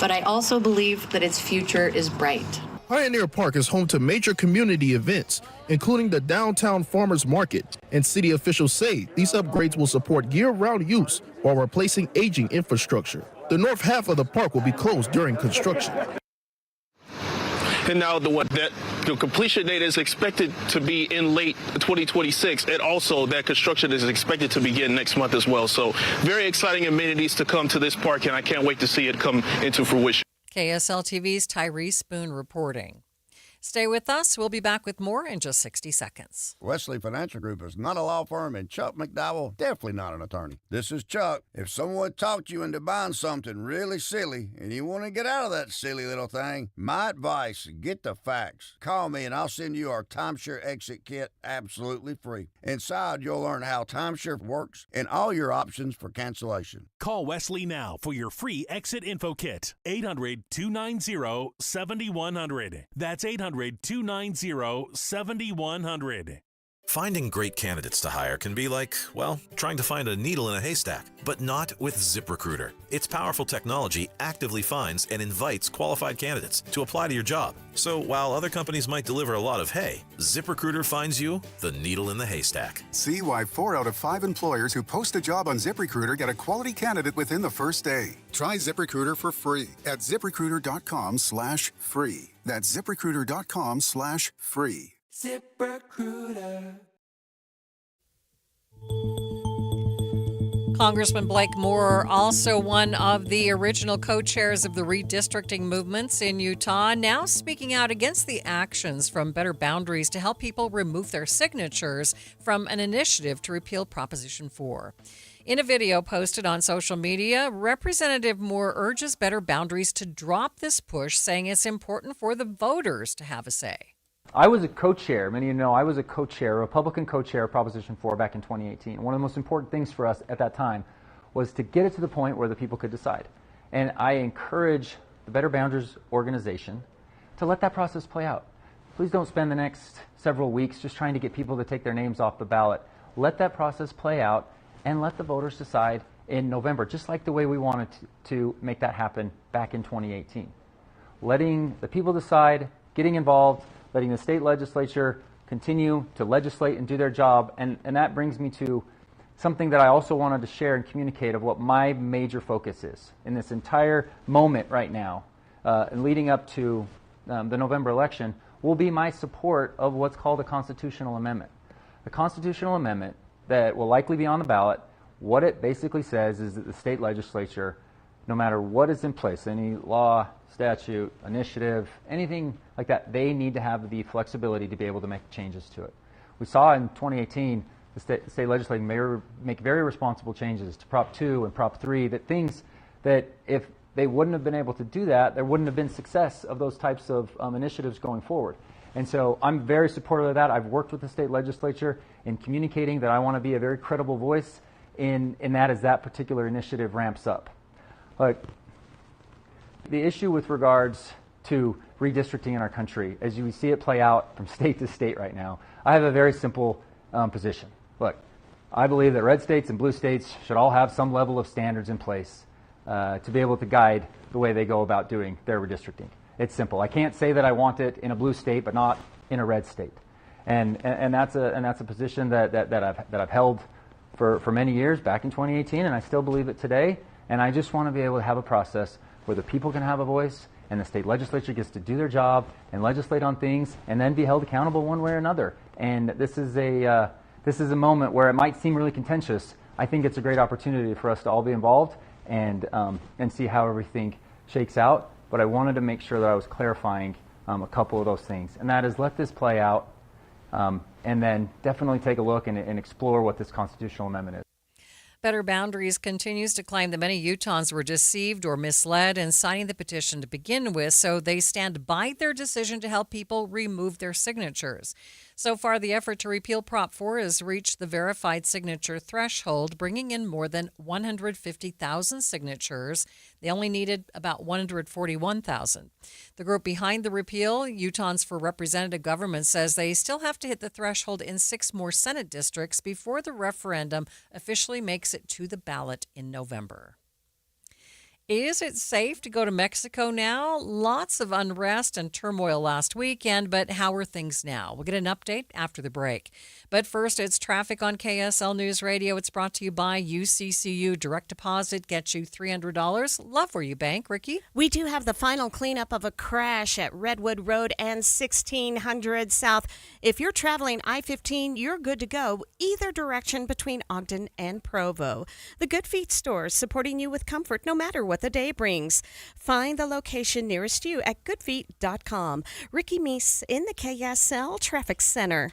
But I also believe that its future is bright. Pioneer Park is home to major community events, including the downtown farmers market, and city officials say these upgrades will support year-round use while replacing aging infrastructure. The north half of the park will be closed during construction. And now the completion date is expected to be in late 2026, and also that construction is expected to begin next month as well. So very exciting amenities to come to this park, and I can't wait to see it come into fruition. KSL TV's Tyrese Boone reporting. Stay with us. We'll be back with more in just 60 seconds. Wesley Financial Group is not a law firm, and Chuck McDowell definitely not an attorney. This is Chuck. If someone talked you into buying something really silly and you want to get out of that silly little thing, my advice, get the facts. Call me and I'll send you our timeshare exit kit absolutely free. Inside, you'll learn how timeshare works and all your options for cancellation. Call Wesley now for your free exit info kit. 800-290-7100. That's 800-290-7100. Finding great candidates to hire can be like, well, trying to find a needle in a haystack, but not with ZipRecruiter. Its powerful technology actively finds and invites qualified candidates to apply to your job. So while other companies might deliver a lot of hay, ZipRecruiter finds you the needle in the haystack. See why 4 out of 5 employers who post a job on ZipRecruiter get a quality candidate within the first day. Try ZipRecruiter for free at ZipRecruiter.com/free. That's ZipRecruiter.com/free. ZipRecruiter. Congressman Blake Moore, also one of the original co-chairs of the redistricting movements in Utah, now speaking out against the actions from Better Boundaries to help people remove their signatures from an initiative to repeal Proposition 4. In a video posted on social media, Representative Moore urges Better Boundaries to drop this push, saying it's important for the voters to have a say. I was a co-chair, many of you know, I was a co-chair, Republican co-chair of Proposition 4 back in 2018. One of the most important things for us at that time was to get it to the point where the people could decide. And I encourage the Better Boundaries organization to let that process play out. Please don't spend the next several weeks just trying to get people to take their names off the ballot. Let that process play out and let the voters decide in November, just like the way we wanted to make that happen back in 2018. Letting the people decide, getting involved, letting the state legislature continue to legislate and do their job. And that brings me to something that I also wanted to share and communicate of what my major focus is in this entire moment right now, and leading up to the November election. will be my support of what's called a constitutional amendment. The constitutional amendment that will likely be on the ballot, what it basically says is that the state legislature, no matter what is in place, any law, statute, initiative, anything like that, they need to have the flexibility to be able to make changes to it. We saw in 2018 the state legislature may make very responsible changes to Prop 2 and Prop 3, that things that if they wouldn't have been able to do that, there wouldn't have been success of those types of initiatives going forward. And so I'm very supportive of that. I've worked with the state legislature in communicating that I want to be a very credible voice in that as that particular initiative ramps up. But the issue with regards to redistricting in our country, as you see it play out from state to state right now, I have a very simple position. Look, I believe that red states and blue states should all have some level of standards in place to be able to guide the way they go about doing their redistricting. It's simple. I can't say that I want it in a blue state but not in a red state, and that's a position that I've held for many years back in 2018, and I still believe it today. And I just want to be able to have a process where the people can have a voice and the state legislature gets to do their job and legislate on things and then be held accountable one way or another. And this is a moment where it might seem really contentious. I think it's a great opportunity for us to all be involved and see how everything shakes out. But I wanted to make sure that I was clarifying a couple of those things. And that is, let this play out and then definitely take a look and explore what this constitutional amendment is. Better Boundaries continues to claim that many Utahns were deceived or misled in signing the petition to begin with, so they stand by their decision to help people remove their signatures. So far, the effort to repeal Prop 4 has reached the verified signature threshold, bringing in more than 150,000 signatures. They only needed about 141,000. The group behind the repeal, Utahns for Representative Government, says they still have to hit the threshold in 6 more Senate districts before the referendum officially makes it to the ballot in November. Is it safe to go to Mexico now? Lots of unrest and turmoil last weekend, but how are things now? We'll get an update after the break. But first, it's traffic on KSL News Radio. It's brought to you by UCCU. Direct deposit gets you $300. Love where you bank. Ricky? We do have the final cleanup of a crash at Redwood Road and 1600 South. If you're traveling I-15, you're good to go either direction between Ogden and Provo. The Good Feet stores supporting you with comfort no matter what the day brings. Find the location nearest you at goodfeet.com. Ricky Meese in the KSL Traffic Center.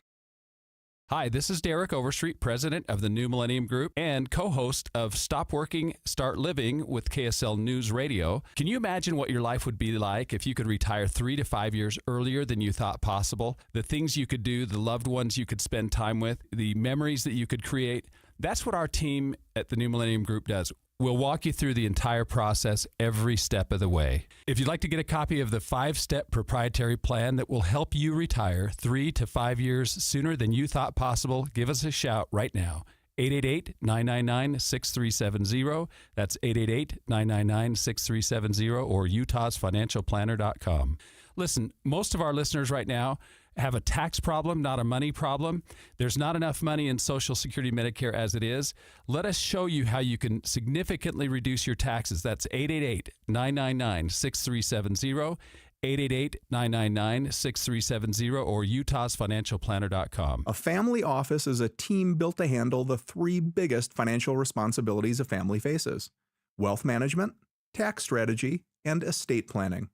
Hi, this is Derek Overstreet, president of the New Millennium Group and co-host of Stop Working, Start Living with KSL News Radio. Can you imagine what your life would be like if you could retire 3 to 5 years earlier than you thought possible? The things you could do, the loved ones you could spend time with, the memories that you could create. That's what our team at the New Millennium Group does. We'll walk you through the entire process every step of the way. If you'd like to get a copy of the 5-step proprietary plan that will help you retire 3 to 5 years sooner than you thought possible, give us a shout right now. 888-999-6370. That's 888-999-6370 or utahsfinancialplanner.com. Listen, most of our listeners right now have a tax problem, not a money problem. There's not enough money in Social Security Medicare as it is. Let us show you how you can significantly reduce your taxes. That's 888-999-6370, 888-999-6370, or utahsfinancialplanner.com. A family office is a team built to handle the 3 biggest financial responsibilities a family faces: wealth management, tax strategy, and estate planning.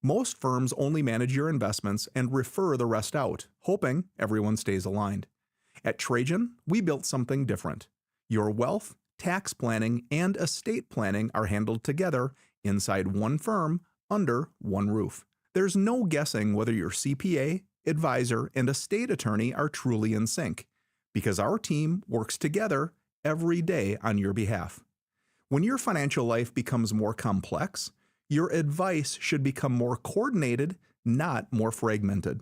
Most firms only manage your investments and refer the rest out, hoping everyone stays aligned. At Trajan, we built something different. Your wealth, tax planning, and estate planning are handled together inside one firm under one roof. There's no guessing whether your CPA, advisor, and estate attorney are truly in sync, because our team works together every day on your behalf. When your financial life becomes more complex, your advice should become more coordinated, not more fragmented.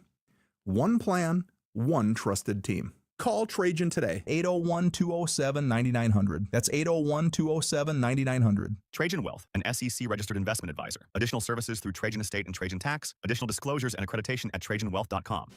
One plan, one trusted team. Call Trajan today, 801-207-9900. That's 801-207-9900. Trajan Wealth, an SEC-registered investment advisor. Additional services through Trajan Estate and Trajan Tax. Additional disclosures and accreditation at TrajanWealth.com.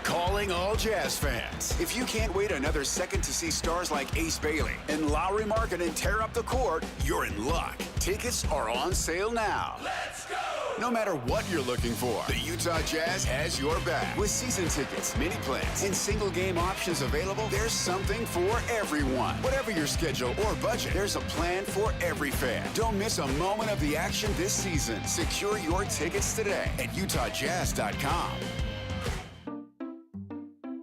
Calling all Jazz fans. If you can't wait another second to see stars like Ace Bailey and Lowry Markkanen tear up the court, you're in luck. Tickets are on sale now. Let's go! No matter what you're looking for, the Utah Jazz has your back. With season tickets, mini plans, and single game options available, there's something for everyone. Whatever your schedule or budget, there's a plan for every fan. Don't miss a moment of the action this season. Secure your tickets today at UtahJazz.com.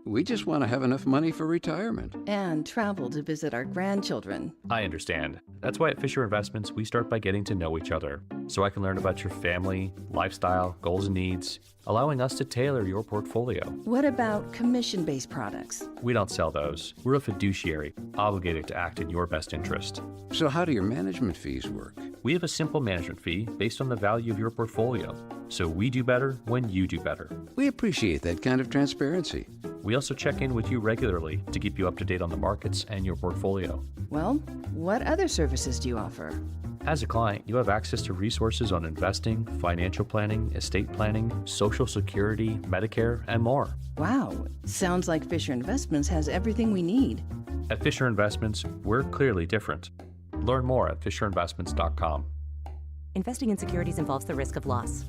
We just want to have enough money for retirement. And travel to visit our grandchildren. I understand. That's why at Fisher Investments, we start by getting to know each other, so I can learn about your family, lifestyle, goals and needs, allowing us to tailor your portfolio. What about commission-based products? We don't sell those. We're a fiduciary, obligated to act in your best interest. So how do your management fees work? We have a simple management fee based on the value of your portfolio, so we do better when you do better. We appreciate that kind of transparency. We also check in with you regularly to keep you up to date on the markets and your portfolio. Well, what other services do you offer? As a client, you have access to resources on investing, financial planning, estate planning, Social Security, Medicare, and more. Wow, sounds like Fisher Investments has everything we need. At Fisher Investments, we're clearly different. Learn more at FisherInvestments.com. Investing in securities involves the risk of loss.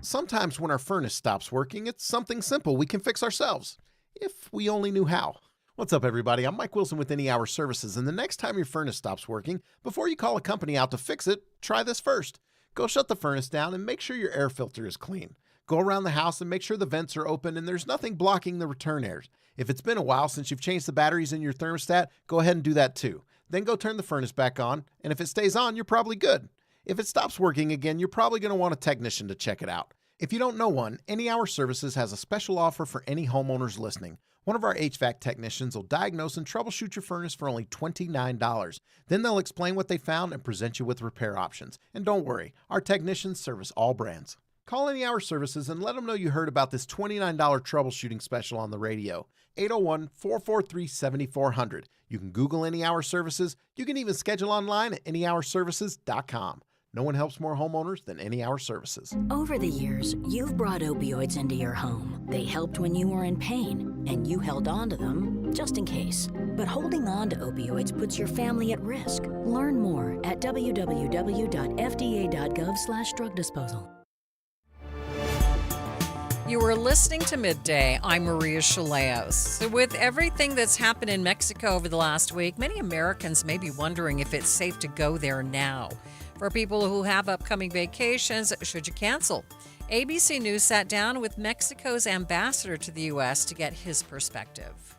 Sometimes when our furnace stops working, it's something simple we can fix ourselves, if we only knew how. What's up, everybody? I'm Mike Wilson with Any Hour Services, and the next time your furnace stops working, before you call a company out to fix it, try this first. Go shut the furnace down and make sure your air filter is clean. Go around the house and make sure the vents are open and there's nothing blocking the return airs. If it's been a while since you've changed the batteries in your thermostat, go ahead and do that too. Then go turn the furnace back on, and if it stays on, you're probably good. If it stops working again, you're probably going to want a technician to check it out. If you don't know one, Any Hour Services has a special offer for any homeowners listening. One of our HVAC technicians will diagnose and troubleshoot your furnace for only $29. Then they'll explain what they found and present you with repair options. And don't worry, our technicians service all brands. Call Any Hour Services and let them know you heard about this $29 troubleshooting special on the radio. 801-443-7400. You can Google Any Hour Services. You can even schedule online at anyhourservices.com. No one helps more homeowners than Any Hour Services. Over the years, you've brought opioids into your home. They helped when you were in pain, and you held on to them just in case. But holding on to opioids puts your family at risk. Learn more at www.fda.gov/drug disposal. You are listening to Midday. I'm Maria Shilaos. So with everything that's happened in Mexico over the last week, many Americans may be wondering if it's safe to go there now. For people who have upcoming vacations, should you cancel? ABC News sat down with Mexico's ambassador to the U.S. to get his perspective.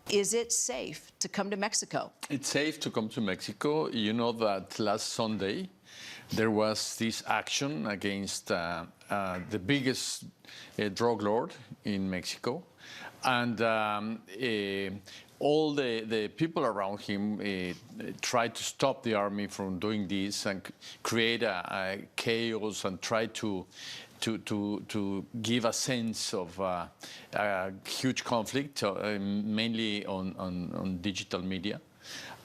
Is it safe to come to Mexico? It's safe to come to Mexico. You know that last Sunday there was this action against the biggest drug lord in Mexico. And all the people around him tried to stop the army from doing this and create a chaos and try to give a sense of a huge conflict, mainly on digital media.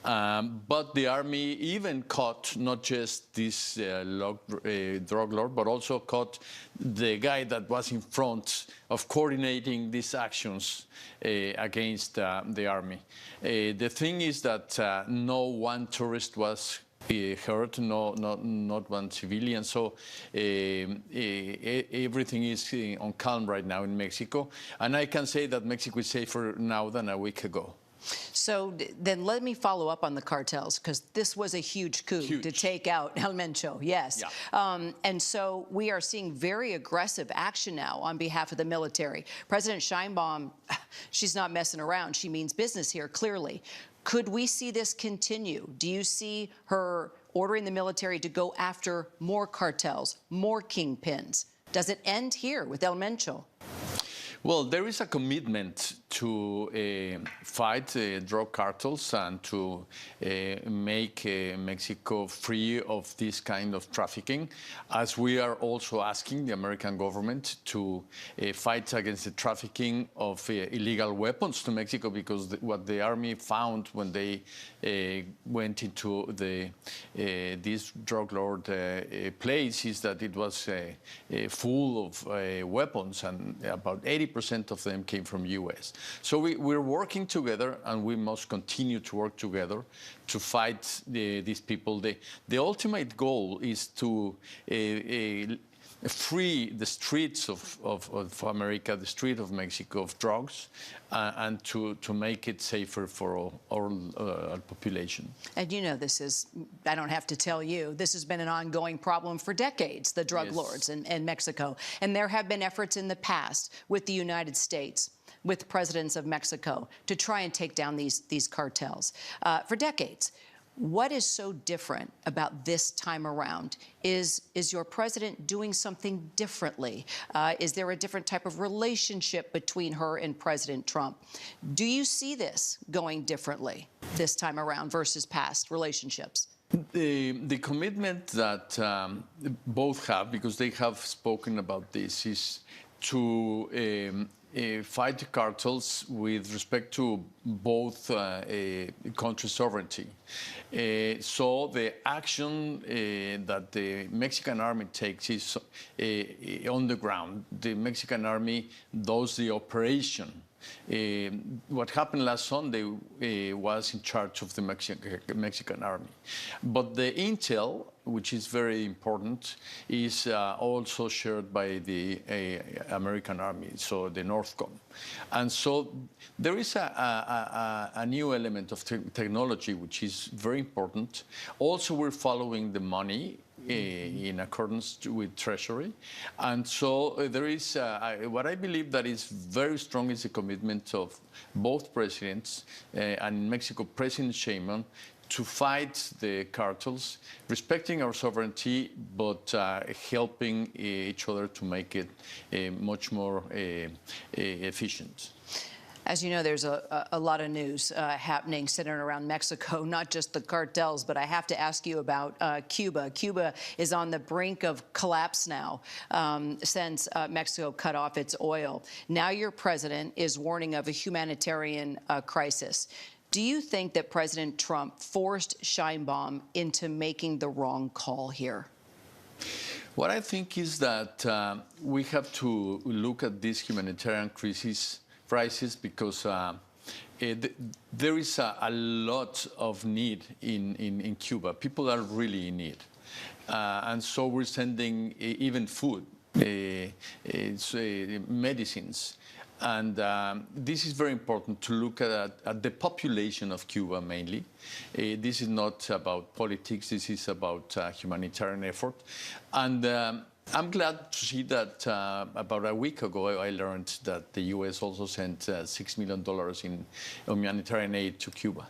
But the army even caught not just this drug lord, but also caught the guy that was in front of coordinating these actions against the army. The thing is that no one tourist was hurt, not one civilian. So everything is on calm right now in Mexico. And I can say that Mexico is safer now than a week ago. So then let me follow up on the cartels, because this was a huge coup to take out El Mencho, yes. Yeah. And so we are seeing very aggressive action now on behalf of the military. President Sheinbaum, she's not messing around. She means business here, clearly. Could we see this continue? Do you see her ordering the military to go after more cartels, more kingpins? Does it end here with El Mencho? Well, there is a commitment to fight drug cartels and to make Mexico free of this kind of trafficking, as we are also asking the American government to fight against the trafficking of illegal weapons to Mexico, because what the army found when they went into this drug lord place is that it was full of weapons, and about 80% of them came from U.S. So we're working together, and we must continue to work together to fight these people. The ultimate goal is to free the streets of America, the street of Mexico, of drugs, and to make it safer for our population. And you know, this is, I don't have to tell you, this has been an ongoing problem for decades, the drug lords in Mexico. And there have been efforts in the past with the United States, with presidents of Mexico, to try and take down these cartels for decades. What is so different about this time around? Is your president doing something differently? Is there a different type of relationship between her and President Trump? Do you see this going differently this time around versus past relationships? The commitment that both have, because they have spoken about this, is to fight the cartels with respect to both country sovereignty. So the action that the Mexican army takes is on the ground. The Mexican army does the operation. What happened last Sunday was in charge of the Mexican army. But the intel, which is very important, is also shared by the American army, so the NORTHCOM. And so there is a new element of technology which is very important. Also, we're following the money in accordance with Treasury. And so there is, what I believe that is very strong is the commitment of both presidents, and in Mexico, President Sheinbaum, to fight the cartels, respecting our sovereignty, but helping each other to make it much more efficient. As you know, there's a lot of news happening centered around Mexico, not just the cartels, but I have to ask you about Cuba. Cuba is on the brink of collapse now since Mexico cut off its oil. Now your president is warning of a humanitarian crisis. Do you think that President Trump forced Sheinbaum into making the wrong call here? What I think is that we have to look at this humanitarian crisis because there is a lot of need in Cuba. People are really in need. And so we're sending even food, medicines. And this is very important to look at the population of Cuba mainly. This is not about politics, this is about humanitarian effort. And I'm glad to see that about a week ago I learned that the U.S. also sent $6 million in humanitarian aid to Cuba.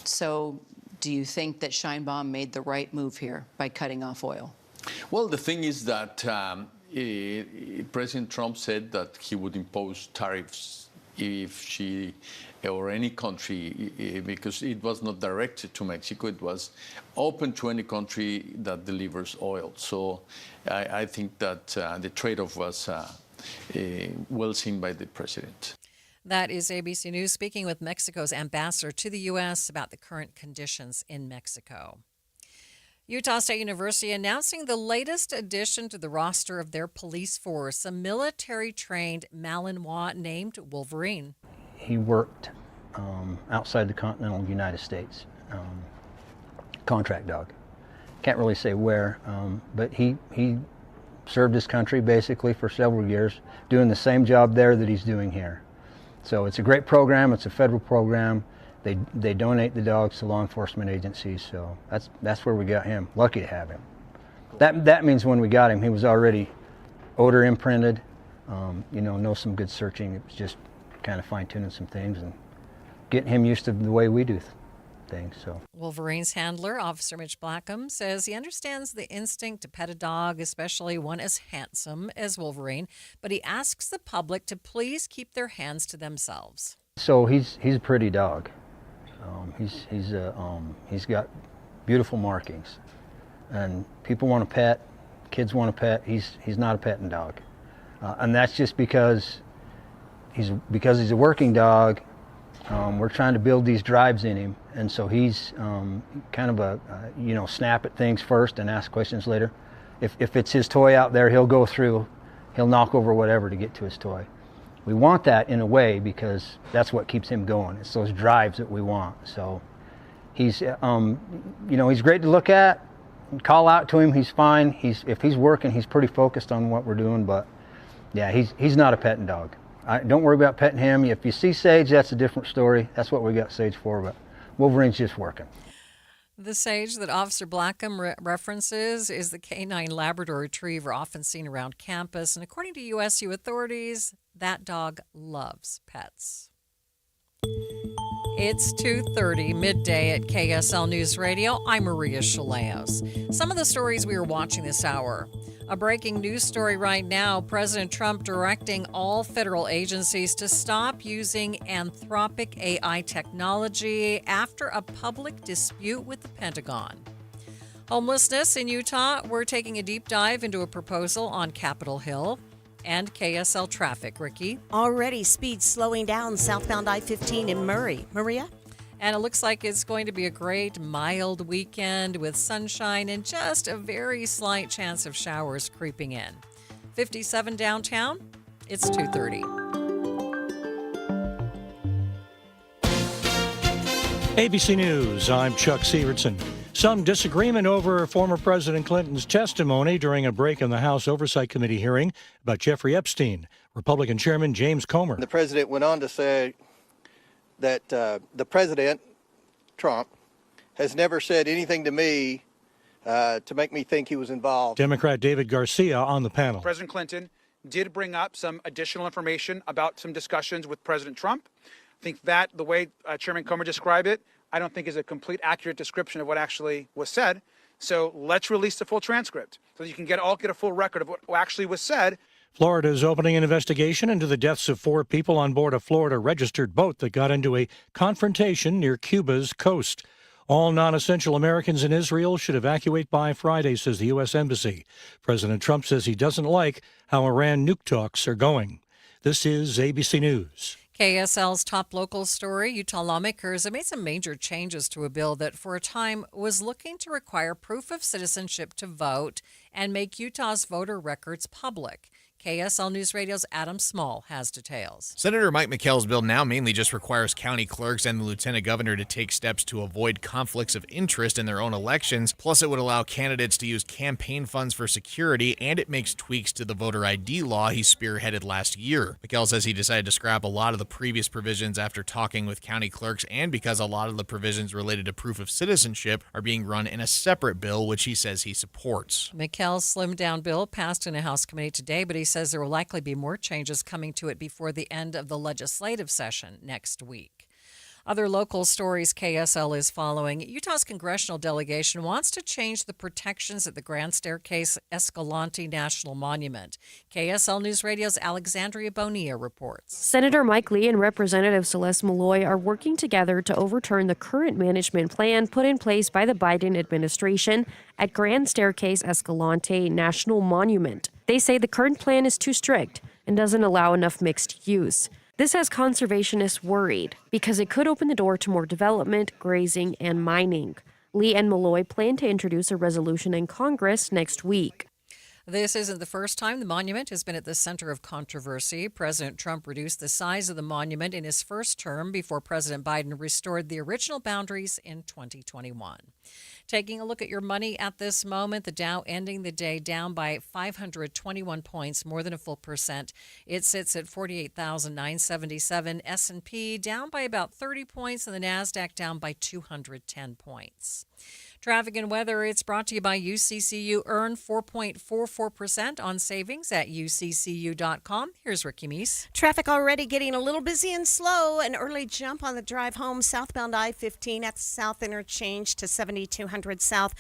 So do you think that Sheinbaum made the right move here by cutting off oil? Well, the thing is that President Trump said that he would impose tariffs if she or any country, because it was not directed to Mexico, it was open to any country that delivers oil. So I think that the trade-off was well seen by the president. That is ABC News speaking with Mexico's ambassador to the U.S. about the current conditions in Mexico. Utah State University announcing the latest addition to the roster of their police force, a military-trained Malinois named Wolverine. He worked outside the continental United States, contract dog. Can't really say where, but he served his country basically for several years, doing the same job there that he's doing here. So it's a great program. It's a federal program. They donate the dogs to law enforcement agencies, so that's where we got him. Lucky to have him. That means when we got him, he was already odor imprinted. Know some good searching. It was just kind of fine-tuning some things and getting him used to the way we do things. So Wolverine's handler, Officer Mitch Blackham, says he understands the instinct to pet a dog, especially one as handsome as Wolverine, but he asks the public to please keep their hands to themselves. So he's a pretty dog. He's got beautiful markings, and people want to pet, kids want to pet. He's not a petting dog, and that's just because he's a working dog. We're trying to build these drives in him, and so he's kind of a snap at things first and ask questions later. If it's his toy out there, he'll go through, he'll knock over whatever to get to his toy. we want that in a way because that's what keeps him going. It's those drives that we want. So he's, he's great to look at. Call out to him, he's fine. If he's working, he's pretty focused on what we're doing. But yeah, he's not a petting dog. Don't worry about petting him. If you see Sage, that's a different story. That's what we got Sage for. But Wolverine's just working. The Sage that Officer Blackham references is the canine Labrador Retriever often seen around campus. And according to USU authorities, that dog loves pets. It's 2:30, midday at KSL News Radio. I'm Maria Shilaos. Some of the stories we are watching this hour. A breaking news story right now. President Trump directing all federal agencies to stop using Anthropic AI technology after a public dispute with the Pentagon. Homelessness in Utah. We're taking a deep dive into a proposal on Capitol Hill. And KSL traffic, Ricky. Already speed slowing down southbound I-15 in Murray. Maria? And it looks like it's going to be a great, mild weekend with sunshine and just a very slight chance of showers creeping in. 57 downtown, it's 2:30. ABC News, I'm Chuck Severson. Some disagreement over former President Clinton's testimony during a break in the House Oversight Committee hearing about Jeffrey Epstein. Republican Chairman James Comer. The president went on to say that the president, Trump, has never said anything to me to make me think he was involved. Democrat David Garcia on the panel. President Clinton did bring up some additional information about some discussions with President Trump. I think that the way Chairman Comer described it, I don't think is a complete accurate description of what actually was said. So let's release the full transcript so that you can get a full record of what actually was said. Florida is opening an investigation into the deaths of 4 people on board a Florida registered boat that got into a confrontation near Cuba's coast. All non-essential Americans in Israel should evacuate by Friday, says the U.S. Embassy. President Trump says he doesn't like how Iran nuke talks are going. This is ABC News. KSL's top local story, Utah lawmakers have made some major changes to a bill that for a time was looking to require proof of citizenship to vote and make Utah's voter records public. KSL News Radio's Adam Small has details. Senator Mike McKell's bill now mainly just requires county clerks and the lieutenant governor to take steps to avoid conflicts of interest in their own elections. Plus, it would allow candidates to use campaign funds for security, and it makes tweaks to the voter ID law he spearheaded last year. McKell says he decided to scrap a lot of the previous provisions after talking with county clerks and because a lot of the provisions related to proof of citizenship are being run in a separate bill, which he says he supports. McKell's slimmed-down bill passed in a House committee today, but he says there will likely be more changes coming to it before the end of the legislative session next week. Other local stories KSL is following. Utah's congressional delegation wants to change the protections at the Grand Staircase Escalante National Monument. KSL News Radio's Alexandria Bonilla reports. Senator Mike Lee and Representative Celeste Malloy are working together to overturn the current management plan put in place by the Biden administration at Grand Staircase Escalante National Monument. They say the current plan is too strict and doesn't allow enough mixed use. This has conservationists worried because it could open the door to more development, grazing, and mining. Lee and Malloy plan to introduce a resolution in Congress next week. This isn't the first time the monument has been at the center of controversy. President Trump reduced the size of the monument in his first term before President Biden restored the original boundaries in 2021. Taking a look at your money at this moment, the Dow ending the day down by 521 points, more than a full percent. It sits at 48,977. S&P down by about 30 points, and the NASDAQ down by 210 points. Traffic and weather, it's brought to you by UCCU. Earn 4.44% on savings at uccu.com. Here's Ricky Meese. Traffic already getting a little busy and slow. An early jump on the drive home southbound I-15 at the South Interchange to 7200 South.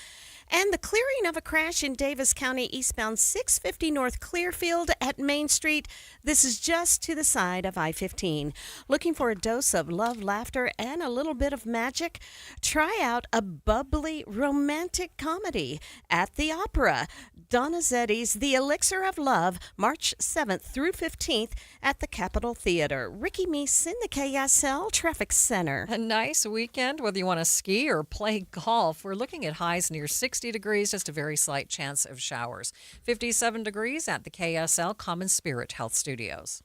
And the clearing of a crash in Davis County eastbound 650 North Clearfield at Main Street. This is just to the side of I-15. Looking for a dose of love, laughter, and a little bit of magic? Try out a bubbly romantic comedy at the Opera. Donizetti's The Elixir of Love, March 7th through 15th at the Capitol Theater. Ricky Meese in the KSL Traffic Center. A nice weekend, whether you want to ski or play golf. We're looking at highs near 60 60 degrees, just a very slight chance of showers. 57 degrees at the KSL Common Spirit Health Studios.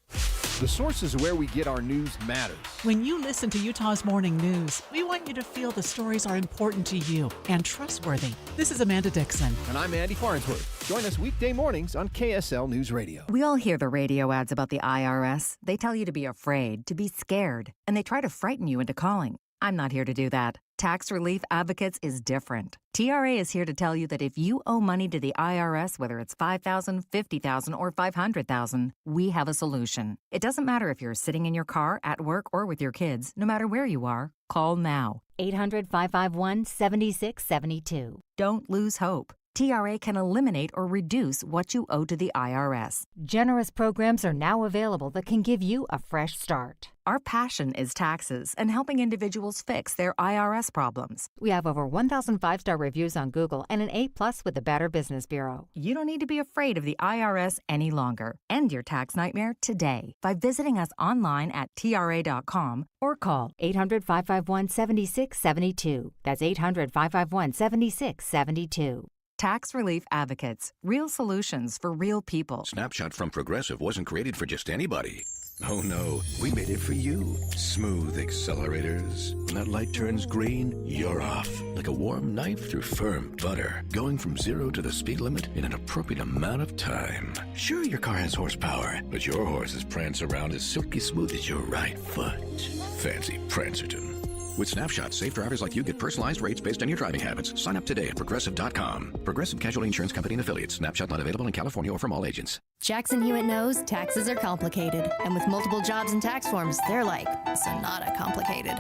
The sources where we get our news matters. When you listen to Utah's Morning News, we want you to feel the stories are important to you and trustworthy. This is Amanda Dixon. And I'm Andy Farnsworth. Join us weekday mornings on KSL News Radio. We all hear the radio ads about the IRS. They tell you to be afraid, to be scared, and they try to frighten you into calling. I'm not here to do that. Tax Relief Advocates is different. TRA is here to tell you that if you owe money to the IRS, whether it's $5,000, $50,000, or $500,000, we have a solution. It doesn't matter if you're sitting in your car, at work, or with your kids. No matter where you are, call now. 800-551-7672. Don't lose hope. TRA can eliminate or reduce what you owe to the IRS. Generous programs are now available that can give you a fresh start. Our passion is taxes and helping individuals fix their IRS problems. We have over 1,000 5-star reviews on Google and an A+ with the Better Business Bureau. You don't need to be afraid of the IRS any longer. End your tax nightmare today by visiting us online at TRA.com or call 800-551-7672. That's 800-551-7672. Tax Relief Advocates. Real solutions for real people. Snapshot from Progressive wasn't created for just anybody. Oh no, we made it for you. Smooth accelerators. When that light turns green, you're off. Like a warm knife through firm butter. Going from 0 to the speed limit in an appropriate amount of time. Sure, your car has horsepower, but your horses prance around as silky smooth as your right foot. Fancy Prancerton. With Snapshot, safe drivers like you get personalized rates based on your driving habits. Sign up today at Progressive.com. Progressive Casualty Insurance Company and Affiliates. Snapshot not available in California or from all agents. Jackson Hewitt knows taxes are complicated. And with multiple jobs and tax forms, they're like Sonata complicated.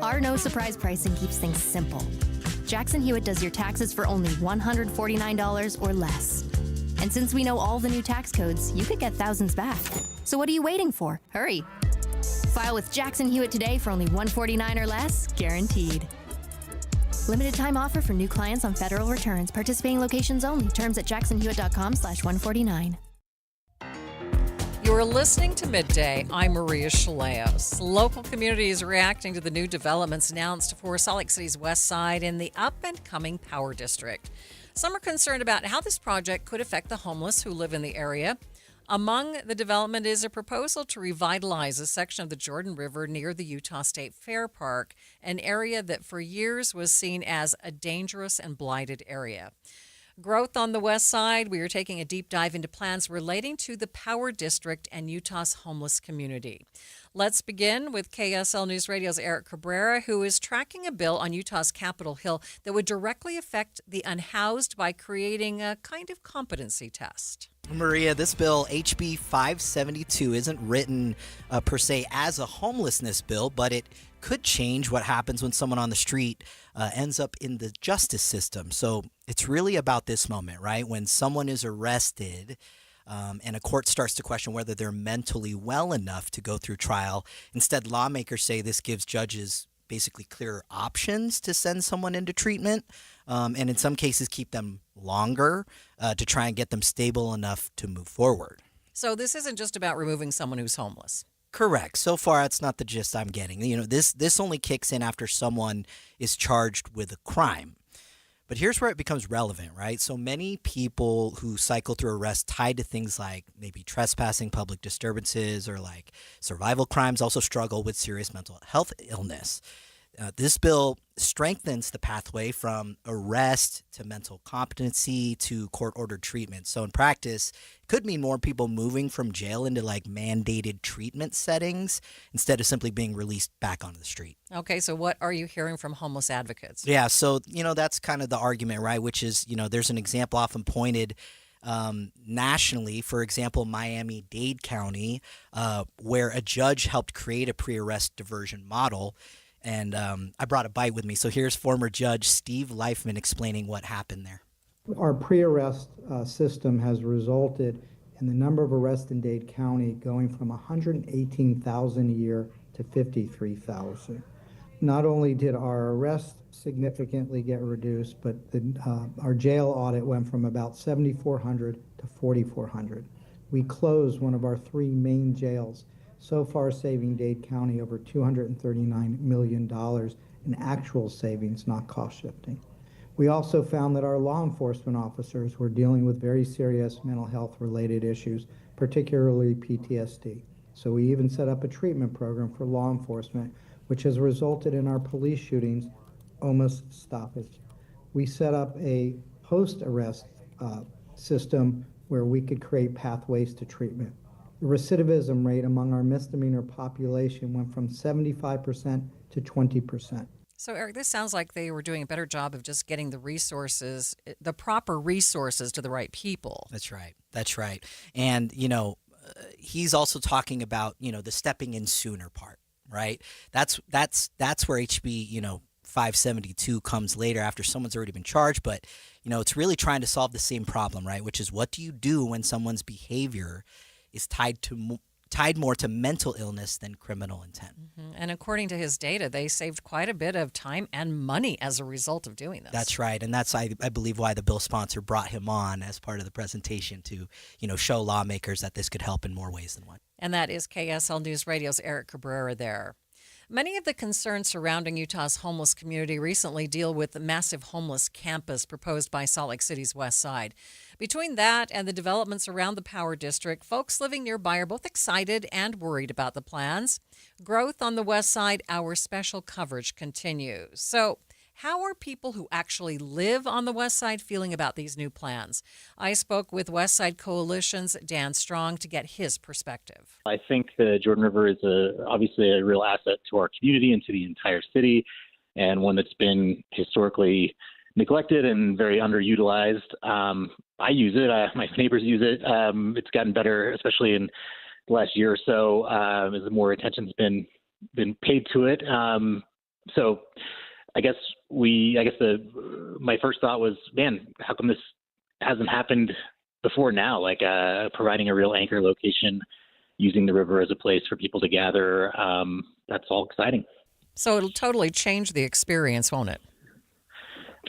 Our no surprise pricing keeps things simple. Jackson Hewitt does your taxes for only $149 or less. And since we know all the new tax codes, you could get thousands back. So what are you waiting for? Hurry. File with Jackson Hewitt today for only $149 or less, guaranteed. Limited time offer for new clients on federal returns. Participating locations only. Terms at jacksonhewitt.com/149. You're listening to Midday. I'm Maria Shilaos. Local communities reacting to the new developments announced for Salt Lake City's west side in the up-and-coming Power District. Some are concerned about how this project could affect the homeless who live in the area. Among the development is a proposal to revitalize a section of the Jordan River near the Utah State Fair Park, an area that for years was seen as a dangerous and blighted area. Growth on the west side, we are taking a deep dive into plans relating to the Power District and Utah's homeless community. Let's begin with KSL News Radio's Eric Cabrera, who is tracking a bill on Utah's Capitol Hill that would directly affect the unhoused by creating a kind of competency test. Maria, this bill, HB 572, isn't written per se as a homelessness bill, but it could change what happens when someone on the street ends up in the justice system. So it's really about this moment, right? When someone is arrested and a court starts to question whether they're mentally well enough to go through trial. Instead, lawmakers say this gives judges basically clearer options to send someone into treatment and in some cases keep them longer to try and get them stable enough to move forward. So this isn't just about removing someone who's homeless. Correct. So far, that's not the gist I'm getting. You know, this only kicks in after someone is charged with a crime. But here's where it becomes relevant, right? So many people who cycle through arrests tied to things like maybe trespassing, public disturbances, or like survival crimes also struggle with serious mental health illness. This bill strengthens the pathway from arrest to mental competency to court-ordered treatment. So in practice, it could mean more people moving from jail into like mandated treatment settings instead of simply being released back onto the street. Okay, so what are you hearing from homeless advocates? Yeah, so, that's kind of the argument, right, which is, there's an example often pointed nationally, for example, Miami-Dade County, where a judge helped create a pre-arrest diversion model. And I brought a bite with me. So here's former Judge Steve Leifman explaining what happened there. Our pre-arrest system has resulted in the number of arrests in Dade County going from 118,000 a year to 53,000. Not only did our arrests significantly get reduced, but our jail audit went from about 7,400 to 4,400. We closed one of our three main jails, so far saving Dade County over $239 million in actual savings, not cost shifting. We also found that our law enforcement officers were dealing with very serious mental health related issues, particularly PTSD. So we even set up a treatment program for law enforcement, which has resulted in our police shootings almost stoppage. We set up a post-arrest system where we could create pathways to treatment. The recidivism rate among our misdemeanor population went from 75% to 20%. So, Eric, this sounds like they were doing a better job of just getting the resources, the proper resources to the right people. That's right. That's right. And, he's also talking about, the stepping in sooner part, right? That's where HB, 572 comes later after someone's already been charged. But, it's really trying to solve the same problem, right? Which is, what do you do when someone's behavior is tied more to mental illness than criminal intent? Mm-hmm. And according to his data, they saved quite a bit of time and money as a result of doing this. That's right. And that's, I believe, why the bill sponsor brought him on as part of the presentation to, show lawmakers that this could help in more ways than one. And that is KSL News Radio's Eric Cabrera there. Many of the concerns surrounding Utah's homeless community recently deal with the massive homeless campus proposed by Salt Lake City's west side. Between that and the developments around the Power District, folks living nearby are both excited and worried about the plans. Growth on the west side, our special coverage continues. So, how are people who actually live on the west side feeling about these new plans? I spoke with West Side Coalition's Dan Strong to get his perspective. I think the Jordan River is obviously a real asset to our community and to the entire city, and one that's been historically neglected and very underutilized. I use it. My neighbors use it. It's gotten better, especially in the last year or so, as more attention's been paid to it. So I guess my first thought was, man, how come this hasn't happened before now? Like providing a real anchor location, using the river as a place for people to gather. That's all exciting. So it'll totally change the experience, won't it?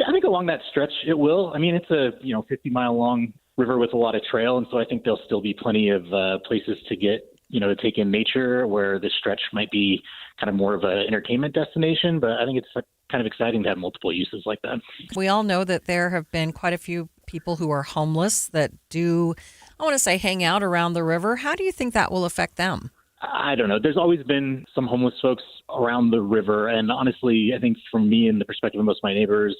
I think along that stretch it will. I mean, it's a 50-mile long river with a lot of trail, and so I think there'll still be plenty of places to get to take in nature, where this stretch might be kind of more of an entertainment destination. But I think it's kind of exciting to have multiple uses like that. We all know that there have been quite a few people who are homeless that do, I want to say, hang out around the river. How do you think that will affect them? I don't know. There's always been some homeless folks around the river. And honestly, I think from me and the perspective of most of my neighbors,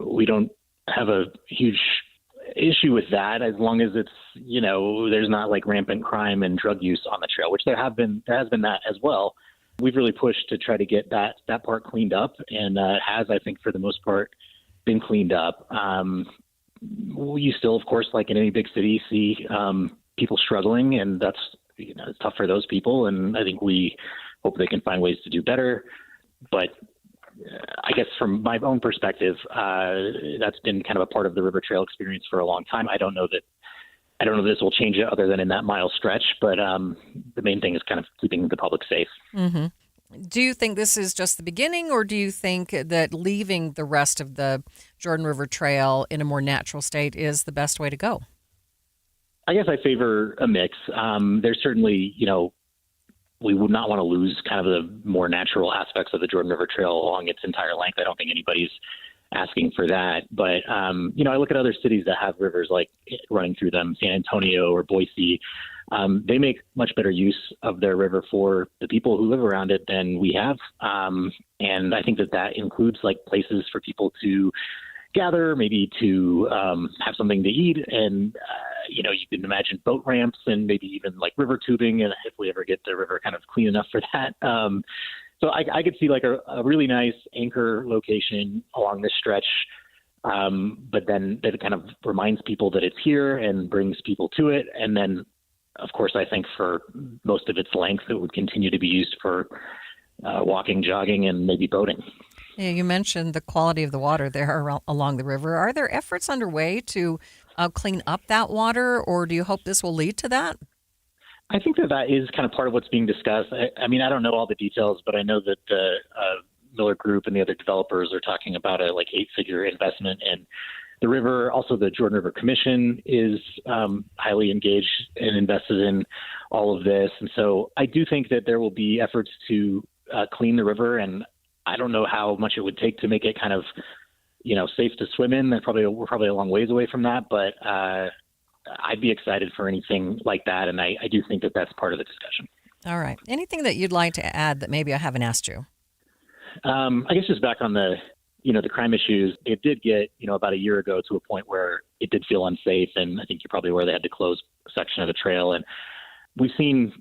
we don't have a huge issue with that, as long as it's, there's not like rampant crime and drug use on the trail, which there has been that as well. We've really pushed to try to get that part cleaned up, and has, I think, for the most part, been cleaned up. You still, of course, like in any big city, see people struggling, and that's it's tough for those people. And I think we hope they can find ways to do better. But I guess from my own perspective, that's been kind of a part of the River Trail experience for a long time. I don't know that this will change it other than in that mile stretch, but the main thing is kind of keeping the public safe. Mm-hmm. Do you think this is just the beginning, or do you think that leaving the rest of the Jordan River Trail in a more natural state is the best way to go? I guess I favor a mix. There's certainly, we would not want to lose kind of the more natural aspects of the Jordan River Trail along its entire length. I don't think anybody's asking for that. But, I look at other cities that have rivers like running through them, San Antonio or Boise. They make much better use of their river for the people who live around it than we have. And I think that includes like places for people to gather, maybe to have something to eat. And, you can imagine boat ramps and maybe even like river tubing, and if we ever get the river kind of clean enough for that. So I could see like a really nice anchor location along this stretch, but then it kind of reminds people that it's here and brings people to it. And then, of course, I think for most of its length, it would continue to be used for walking, jogging, and maybe boating. Yeah, you mentioned the quality of the water there along the river. Are there efforts underway to clean up that water, or do you hope this will lead to that? I think that is kind of part of what's being discussed. I mean, I don't know all the details, but I know that the Miller Group and the other developers are talking about a like 8-figure investment in the river. Also, the Jordan River Commission is highly engaged and invested in all of this. And so I do think that there will be efforts to clean the river, and I don't know how much it would take to make it kind of safe to swim in. We're probably a long ways away from that, but I'd be excited for anything like that, and I do think that that's part of the discussion. All right. Anything that you'd like to add that maybe I haven't asked you? I guess just back on the crime issues, it did get, about a year ago to a point where it did feel unsafe, and I think you're probably aware they had to close a section of the trail, and we've seen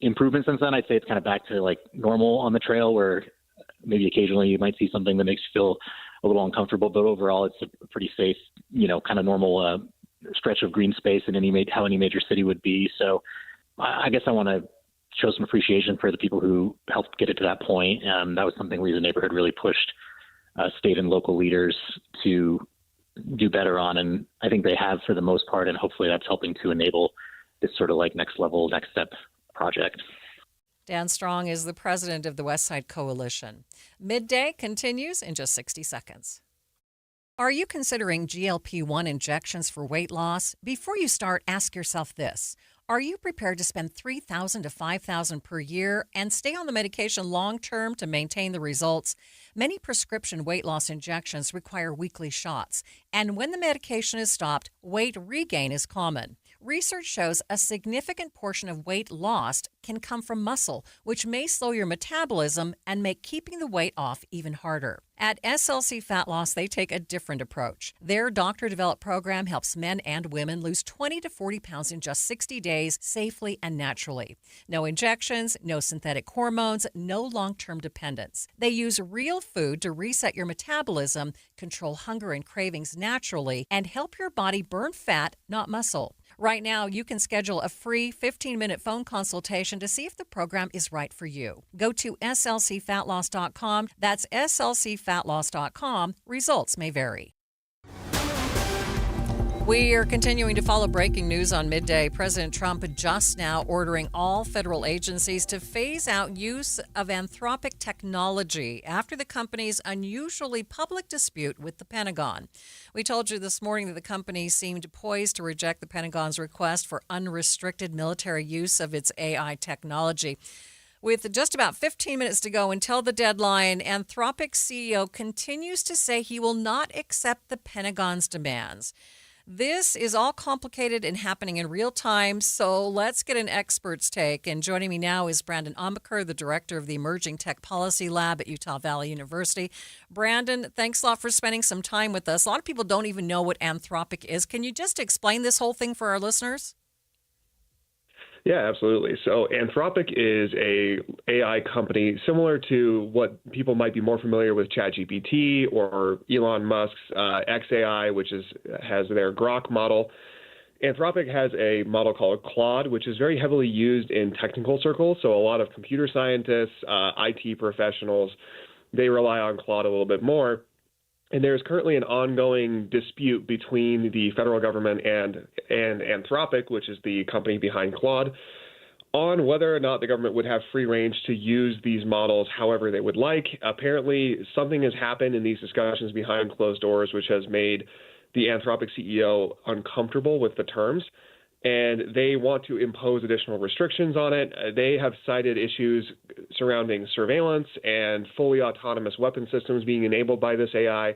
improvements since then. I'd say it's kind of back to like normal on the trail, where maybe occasionally you might see something that makes you feel a little uncomfortable, but overall it's a pretty safe, kind of normal stretch of green space in how any major city would be. So I guess I want to show some appreciation for the people who helped get it to that point. That was something we as a neighborhood really pushed state and local leaders to do better on, and I think they have for the most part, and hopefully that's helping to enable this sort of like next level, next step project. Dan Strong is the president of the West Side Coalition. Midday continues in just 60 seconds. Are you considering GLP-1 injections for weight loss? Before you start, ask yourself this. Are you prepared to spend $3,000 to $5,000 per year and stay on the medication long-term to maintain the results? Many prescription weight loss injections require weekly shots, and when the medication is stopped, weight regain is common. Research shows a significant portion of weight lost can come from muscle, which may slow your metabolism and make keeping the weight off even harder. At SLC Fat Loss, they take a different approach. Their doctor-developed program helps men and women lose 20 to 40 pounds in just 60 days safely and naturally. No injections, no synthetic hormones, no long-term dependence. They use real food to reset your metabolism, control hunger and cravings naturally, and help your body burn fat, not muscle. Right now, you can schedule a free 15-minute phone consultation to see if the program is right for you. Go to slcfatloss.com. That's slcfatloss.com. Results may vary. We are continuing to follow breaking news on Midday. President Trump just now ordering all federal agencies to phase out use of Anthropic technology after the company's unusually public dispute with the Pentagon. We told you this morning that the company seemed poised to reject the Pentagon's request for unrestricted military use of its AI technology. With just about 15 minutes to go until the deadline, Anthropic CEO continues to say he will not accept the Pentagon's demands. This is all complicated and happening in real time, so let's get an expert's take. And joining me now is Brandon Ombacher, the director of the Emerging Tech Policy Lab at Utah Valley University. Brandon, thanks a lot for spending some time with us. A lot of people don't even know what Anthropic is. Can you just explain this whole thing for our listeners? Yeah, absolutely. So Anthropic is a AI company similar to what people might be more familiar with ChatGPT or Elon Musk's xAI, which has their Grok model. Anthropic has a model called Claude, which is very heavily used in technical circles. So a lot of computer scientists, IT professionals, they rely on Claude a little bit more. And there's currently an ongoing dispute between the federal government and Anthropic, which is the company behind Claude, on whether or not the government would have free range to use these models however they would like. Apparently, something has happened in these discussions behind closed doors, which has made the Anthropic CEO uncomfortable with the terms, and they want to impose additional restrictions on it. They have cited issues surrounding surveillance and fully autonomous weapon systems being enabled by this AI.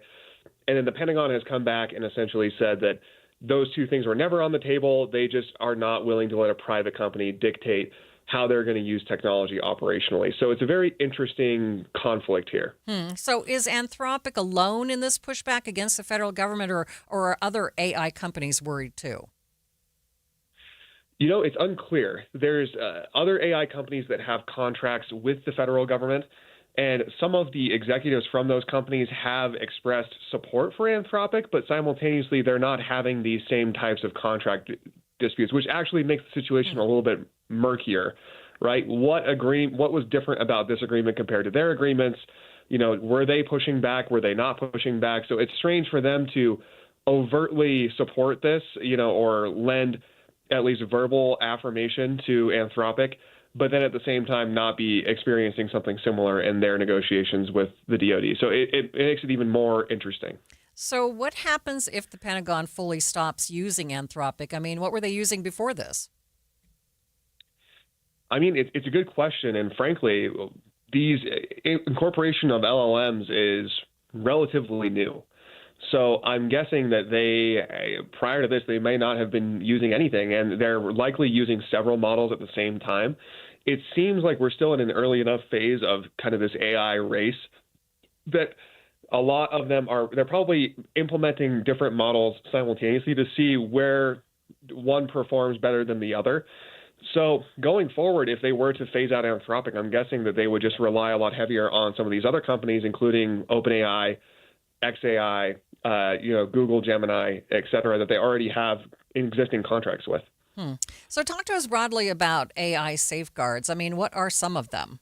And then the Pentagon has come back and essentially said that those two things were never on the table. They just are not willing to let a private company dictate how they're going to use technology operationally. So it's a very interesting conflict here. So is Anthropic alone in this pushback against the federal government, or are other AI companies worried too? You know, it's unclear. There's other AI companies that have contracts with the federal government, and some of the executives from those companies have expressed support for Anthropic, but simultaneously they're not having these same types of contract disputes, which actually makes the situation a little bit murkier, right? What was different about this agreement compared to their agreements? You know, were they pushing back? Were they not pushing back? So it's strange for them to overtly support this, you know, or lend at least verbal affirmation to Anthropic, but then at the same time not be experiencing something similar in their negotiations with the DoD. So it makes it even more interesting. So what happens if the Pentagon fully stops using Anthropic? I mean, what were they using before this? I mean, it's a good question. And frankly, these incorporation of LLMs is relatively new. So I'm guessing that prior to this, they may not have been using anything, and they're likely using several models at the same time. It seems like we're still in an early enough phase of kind of this AI race that a lot of them they're probably implementing different models simultaneously to see where one performs better than the other. So going forward, if they were to phase out Anthropic, I'm guessing that they would just rely a lot heavier on some of these other companies, including OpenAI, xAI, Google, Gemini, et cetera, that they already have existing contracts with. So talk to us broadly about AI safeguards. I mean, what are some of them?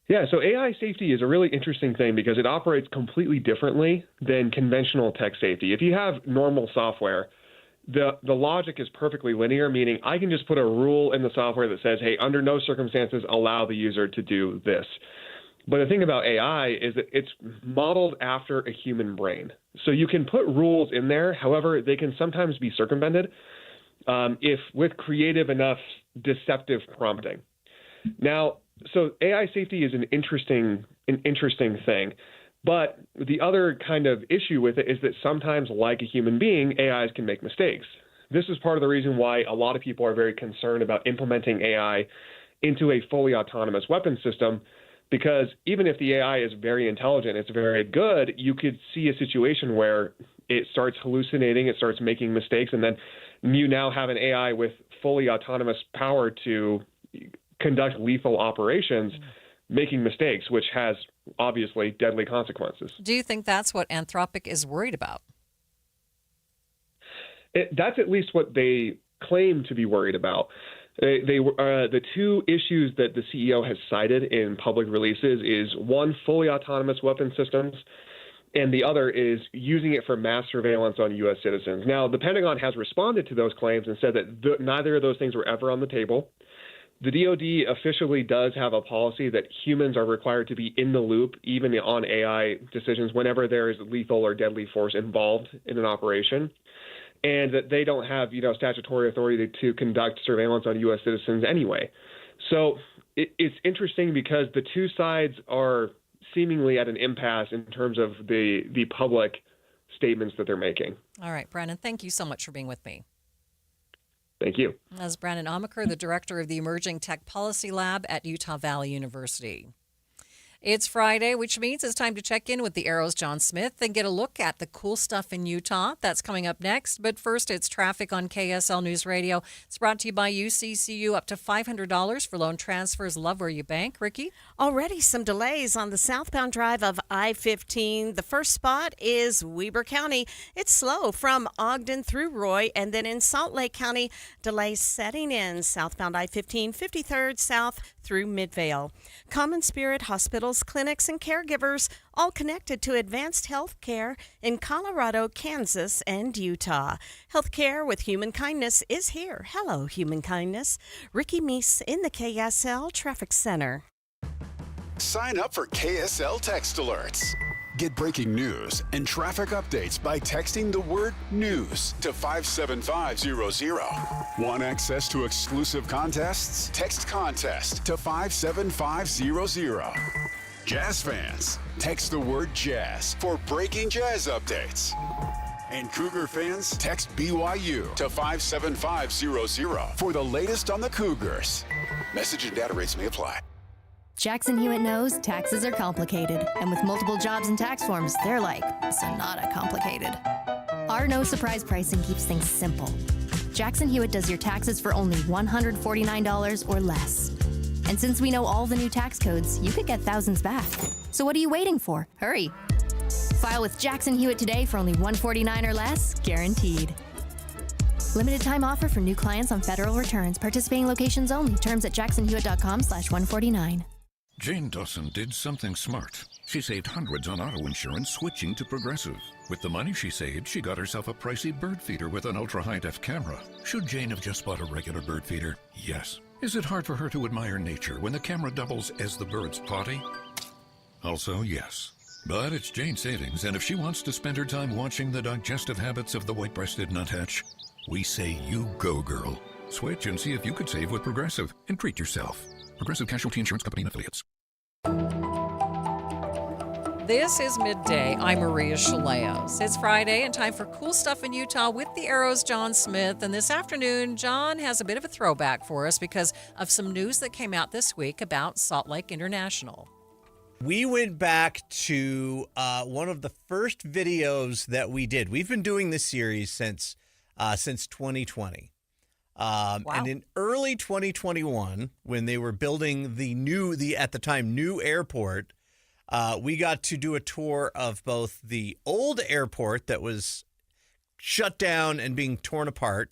Yeah, so AI safety is a really interesting thing because it operates completely differently than conventional tech safety. If you have normal software, the logic is perfectly linear, meaning I can just put a rule in the software that says, hey, under no circumstances allow the user to do this. But the thing about AI is that it's modeled after a human brain. So you can put rules in there. However, they can sometimes be circumvented if with creative enough deceptive prompting. Now, so AI safety is an interesting thing. But the other kind of issue with it is that sometimes, like a human being, AIs can make mistakes. This is part of the reason why a lot of people are very concerned about implementing AI into a fully autonomous weapon system, because even if the AI is very intelligent, it's very good, you could see a situation where it starts hallucinating, it starts making mistakes, and then you now have an AI with fully autonomous power to conduct lethal operations, making mistakes, which has obviously deadly consequences. Do you think that's what Anthropic is worried about? That's at least what they claim to be worried about. The two issues that the CEO has cited in public releases is one, fully autonomous weapon systems, and the other is using it for mass surveillance on U.S. citizens. Now, the Pentagon has responded to those claims and said that neither of those things were ever on the table. The DoD officially does have a policy that humans are required to be in the loop, even on AI decisions, whenever there is lethal or deadly force involved in an operation, and that they don't have, statutory authority to conduct surveillance on U.S. citizens anyway. So it's interesting because the two sides are seemingly at an impasse in terms of the public statements that they're making. All right, Brandon, thank you so much for being with me. Thank you. That's Brandon Amaker, the director of the Emerging Tech Policy Lab at Utah Valley University. It's Friday, which means it's time to check in with the Arrow's John Smith and get a look at the cool stuff in Utah. That's coming up next. But first, it's traffic on KSL News Radio. It's brought to you by UCCU. Up to $500 for loan transfers. Love where you bank. Ricky? Already some delays on the southbound drive of I-15. The first spot is Weber County. It's slow from Ogden through Roy, and then in Salt Lake County, delays setting in southbound I-15, 53rd south through Midvale. Common Spirit Hospitals, clinics, and caregivers all connected to advanced health care in Colorado, Kansas, and Utah. Healthcare with human kindness is here. Hello, human kindness. Ricky Meese in the KSL Traffic Center. Sign up for KSL Text Alerts. Get breaking news and traffic updates by texting the word news to 57500. Want access to exclusive contests? Text contest to 57500. Jazz fans, text the word jazz for breaking jazz updates. And Cougar fans, text BYU to 57500 for the latest on the Cougars. Message and data rates may apply. Jackson Hewitt knows taxes are complicated, and with multiple jobs and tax forms, they're like Sonata complicated. Our no surprise pricing keeps things simple. Jackson Hewitt does your taxes for only $149 or less. And since we know all the new tax codes, you could get thousands back. So what are you waiting for? Hurry. File with Jackson Hewitt today for only $149 or less, guaranteed. Limited time offer for new clients on federal returns. Participating locations only. Terms at jacksonhewitt.com/149. Jane Dawson did something smart. She saved hundreds on auto insurance switching to Progressive. With the money she saved, she got herself a pricey bird feeder with an ultra-high-def camera. Should Jane have just bought a regular bird feeder? Yes. Is it hard for her to admire nature when the camera doubles as the bird's potty? Also, yes. But it's Jane's savings, and if she wants to spend her time watching the digestive habits of the white-breasted nuthatch, we say you go, girl. Switch and see if you could save with Progressive and treat yourself. Progressive Casualty Insurance Company and Affiliates. This is Midday. I'm Maria Shilaos. It's Friday and time for cool stuff in Utah with the Arrow's John Smith. And this afternoon, John has a bit of a throwback for us because of some news that came out this week about Salt Lake International. We went back to one of the first videos that we did. We've been doing this series since 2020. Wow. And in early 2021, when they were building the at the time new airport, we got to do a tour of both the old airport that was shut down and being torn apart,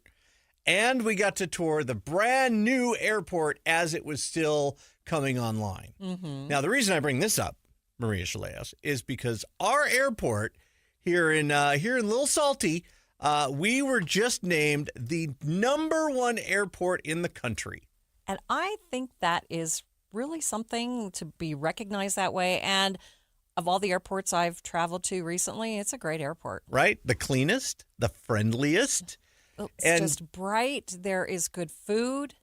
and we got to tour the brand new airport as it was still coming online. Mm-hmm. Now, the reason I bring this up, Maria Shilaos, is because our airport here in Little Salty, we were just named the #1 airport in the country. And I think that is really something to be recognized that way. And of all the airports I've traveled to recently, it's a great airport. Right? The cleanest, the friendliest. It's just bright. There is good food.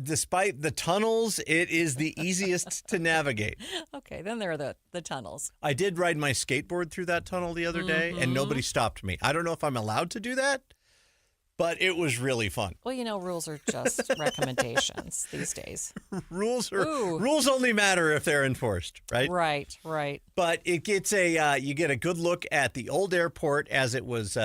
Despite the tunnels, it is the easiest to navigate. Okay, then there are the tunnels. I did ride my skateboard through that tunnel the other day, and nobody stopped me. I don't know if I'm allowed to do that, but it was really fun. Well, rules are just recommendations these days. Rules only matter if they're enforced, right? Right. But it gets you get a good look at the old airport as it was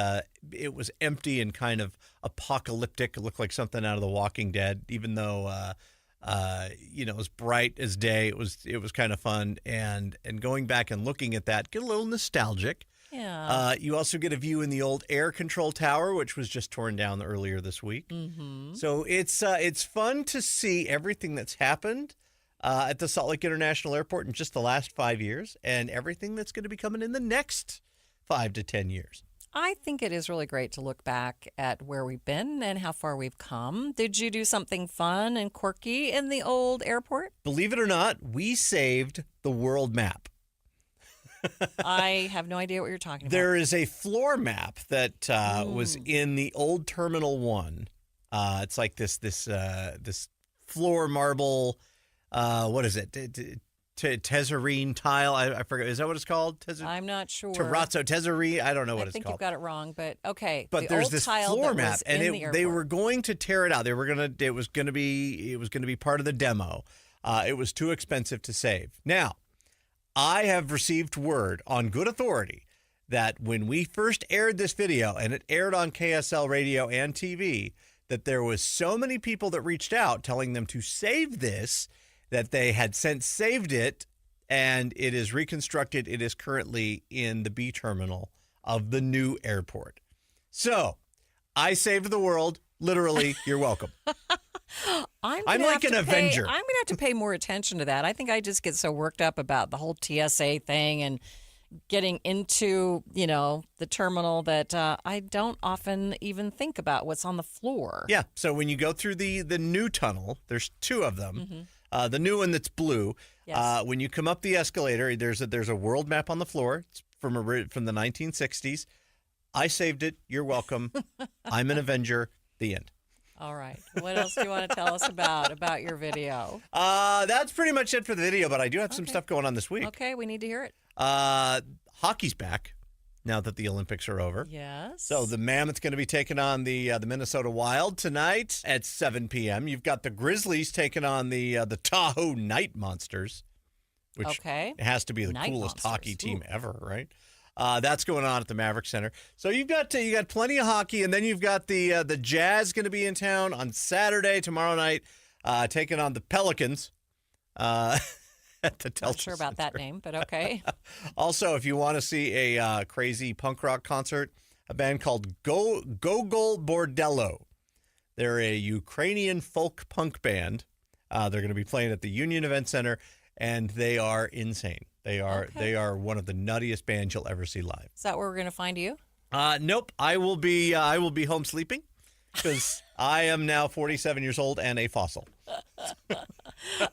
empty and kind of apocalyptic. It looked like something out of The Walking Dead, even though it was bright as day. It was kind of fun, and going back and looking at that, get a little nostalgic. Yeah. You also get a view in the old air control tower, which was just torn down earlier this week. Mm-hmm. So it's fun to see everything that's happened at the Salt Lake International Airport in just the last 5 years, and everything that's going to be coming in the next 5 to 10 years. I think it is really great to look back at where we've been and how far we've come. Did you do something fun and quirky in the old airport? Believe it or not, we saved the world map. I have no idea what you're talking about. There is a floor map that was in the old Terminal 1. It's like this floor marble, what is it? Tessarine tile. I forget. Is that what it's called? I'm not sure. Terrazzo, Tessarine. I don't know what it's called. I think you've got it wrong, but okay. But there's old this tile floor that map, was and in the they airport. were going to tear it out. It was going to be part of the demo. It was too expensive to save. Now, I have received word on good authority that when we first aired this video, and it aired on KSL radio and TV, that there was so many people that reached out telling them to save this that they had since saved it, and it is reconstructed. It is currently in the B terminal of the new airport. So I saved the world. Literally, you're welcome. I'm like an Avenger. I'm going to have to pay more attention to that. I think I just get so worked up about the whole TSA thing and getting into, the terminal that I don't often even think about what's on the floor. Yeah. So when you go through the new tunnel, there's two of them. Mm-hmm. The new one that's blue. Yes. When you come up the escalator, there's a world map on the floor. It's from the 1960s. I saved it. You're welcome. I'm an Avenger. The end. All right. What else do you want to tell us about your video? That's pretty much it for the video, but I do have some stuff going on this week. Okay, we need to hear it. Hockey's back now that the Olympics are over. Yes. So the Mammoth's going to be taking on the Minnesota Wild tonight at 7 p.m. You've got the Grizzlies taking on the Tahoe Night Monsters, which has to be the coolest hockey team ever, right? That's going on at the Maverick Center. So you got plenty of hockey, and then you've got the Jazz going to be in town on Saturday, tomorrow night, taking on the Pelicans at the Telstra Not sure about that name, but okay. Also, if you want to see a crazy punk rock concert, a band called Gogol Bordello. They're a Ukrainian folk punk band. They're going to be playing at the Union Event Center, and they are insane. They are one of the nuttiest bands you'll ever see live. Is that where we're going to find you? Nope. I will be home sleeping because I am now 47 years old and a fossil.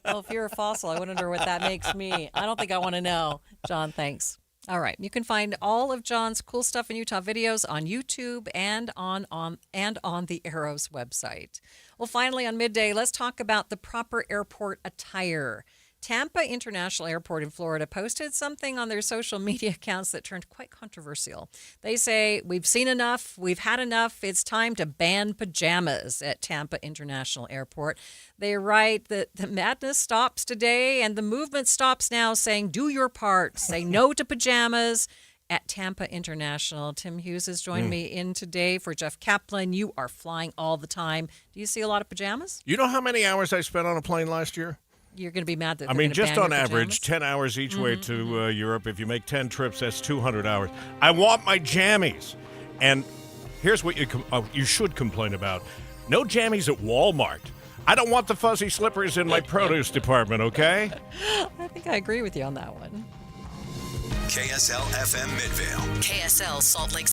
Well, if you're a fossil, I wonder what that makes me. I don't think I want to know. John, thanks. All right. You can find all of John's cool stuff in Utah videos on YouTube and on the Arrows website. Well, finally on Midday, let's talk about the proper airport attire. Tampa International Airport in Florida posted something on their social media accounts that turned quite controversial. They say, we've seen enough, we've had enough, it's time to ban pajamas at Tampa International Airport. They write that the madness stops today and the movement stops now, saying, do your part, say no to pajamas at Tampa International. Tim Hughes has joined me in today for Jeff Kaplan. You are flying all the time. Do you see a lot of pajamas? You know how many hours I spent on a plane last year? You're going to be mad that I mean, just on average, pajamas? 10 hours each way to Europe. If you make 10 trips, that's 200 hours. I want my jammies. And here's what you should complain about. No jammies at Walmart. I don't want the fuzzy slippers in my produce department, okay? I think I agree with you on that one. KSL FM Midvale. KSL Salt Lake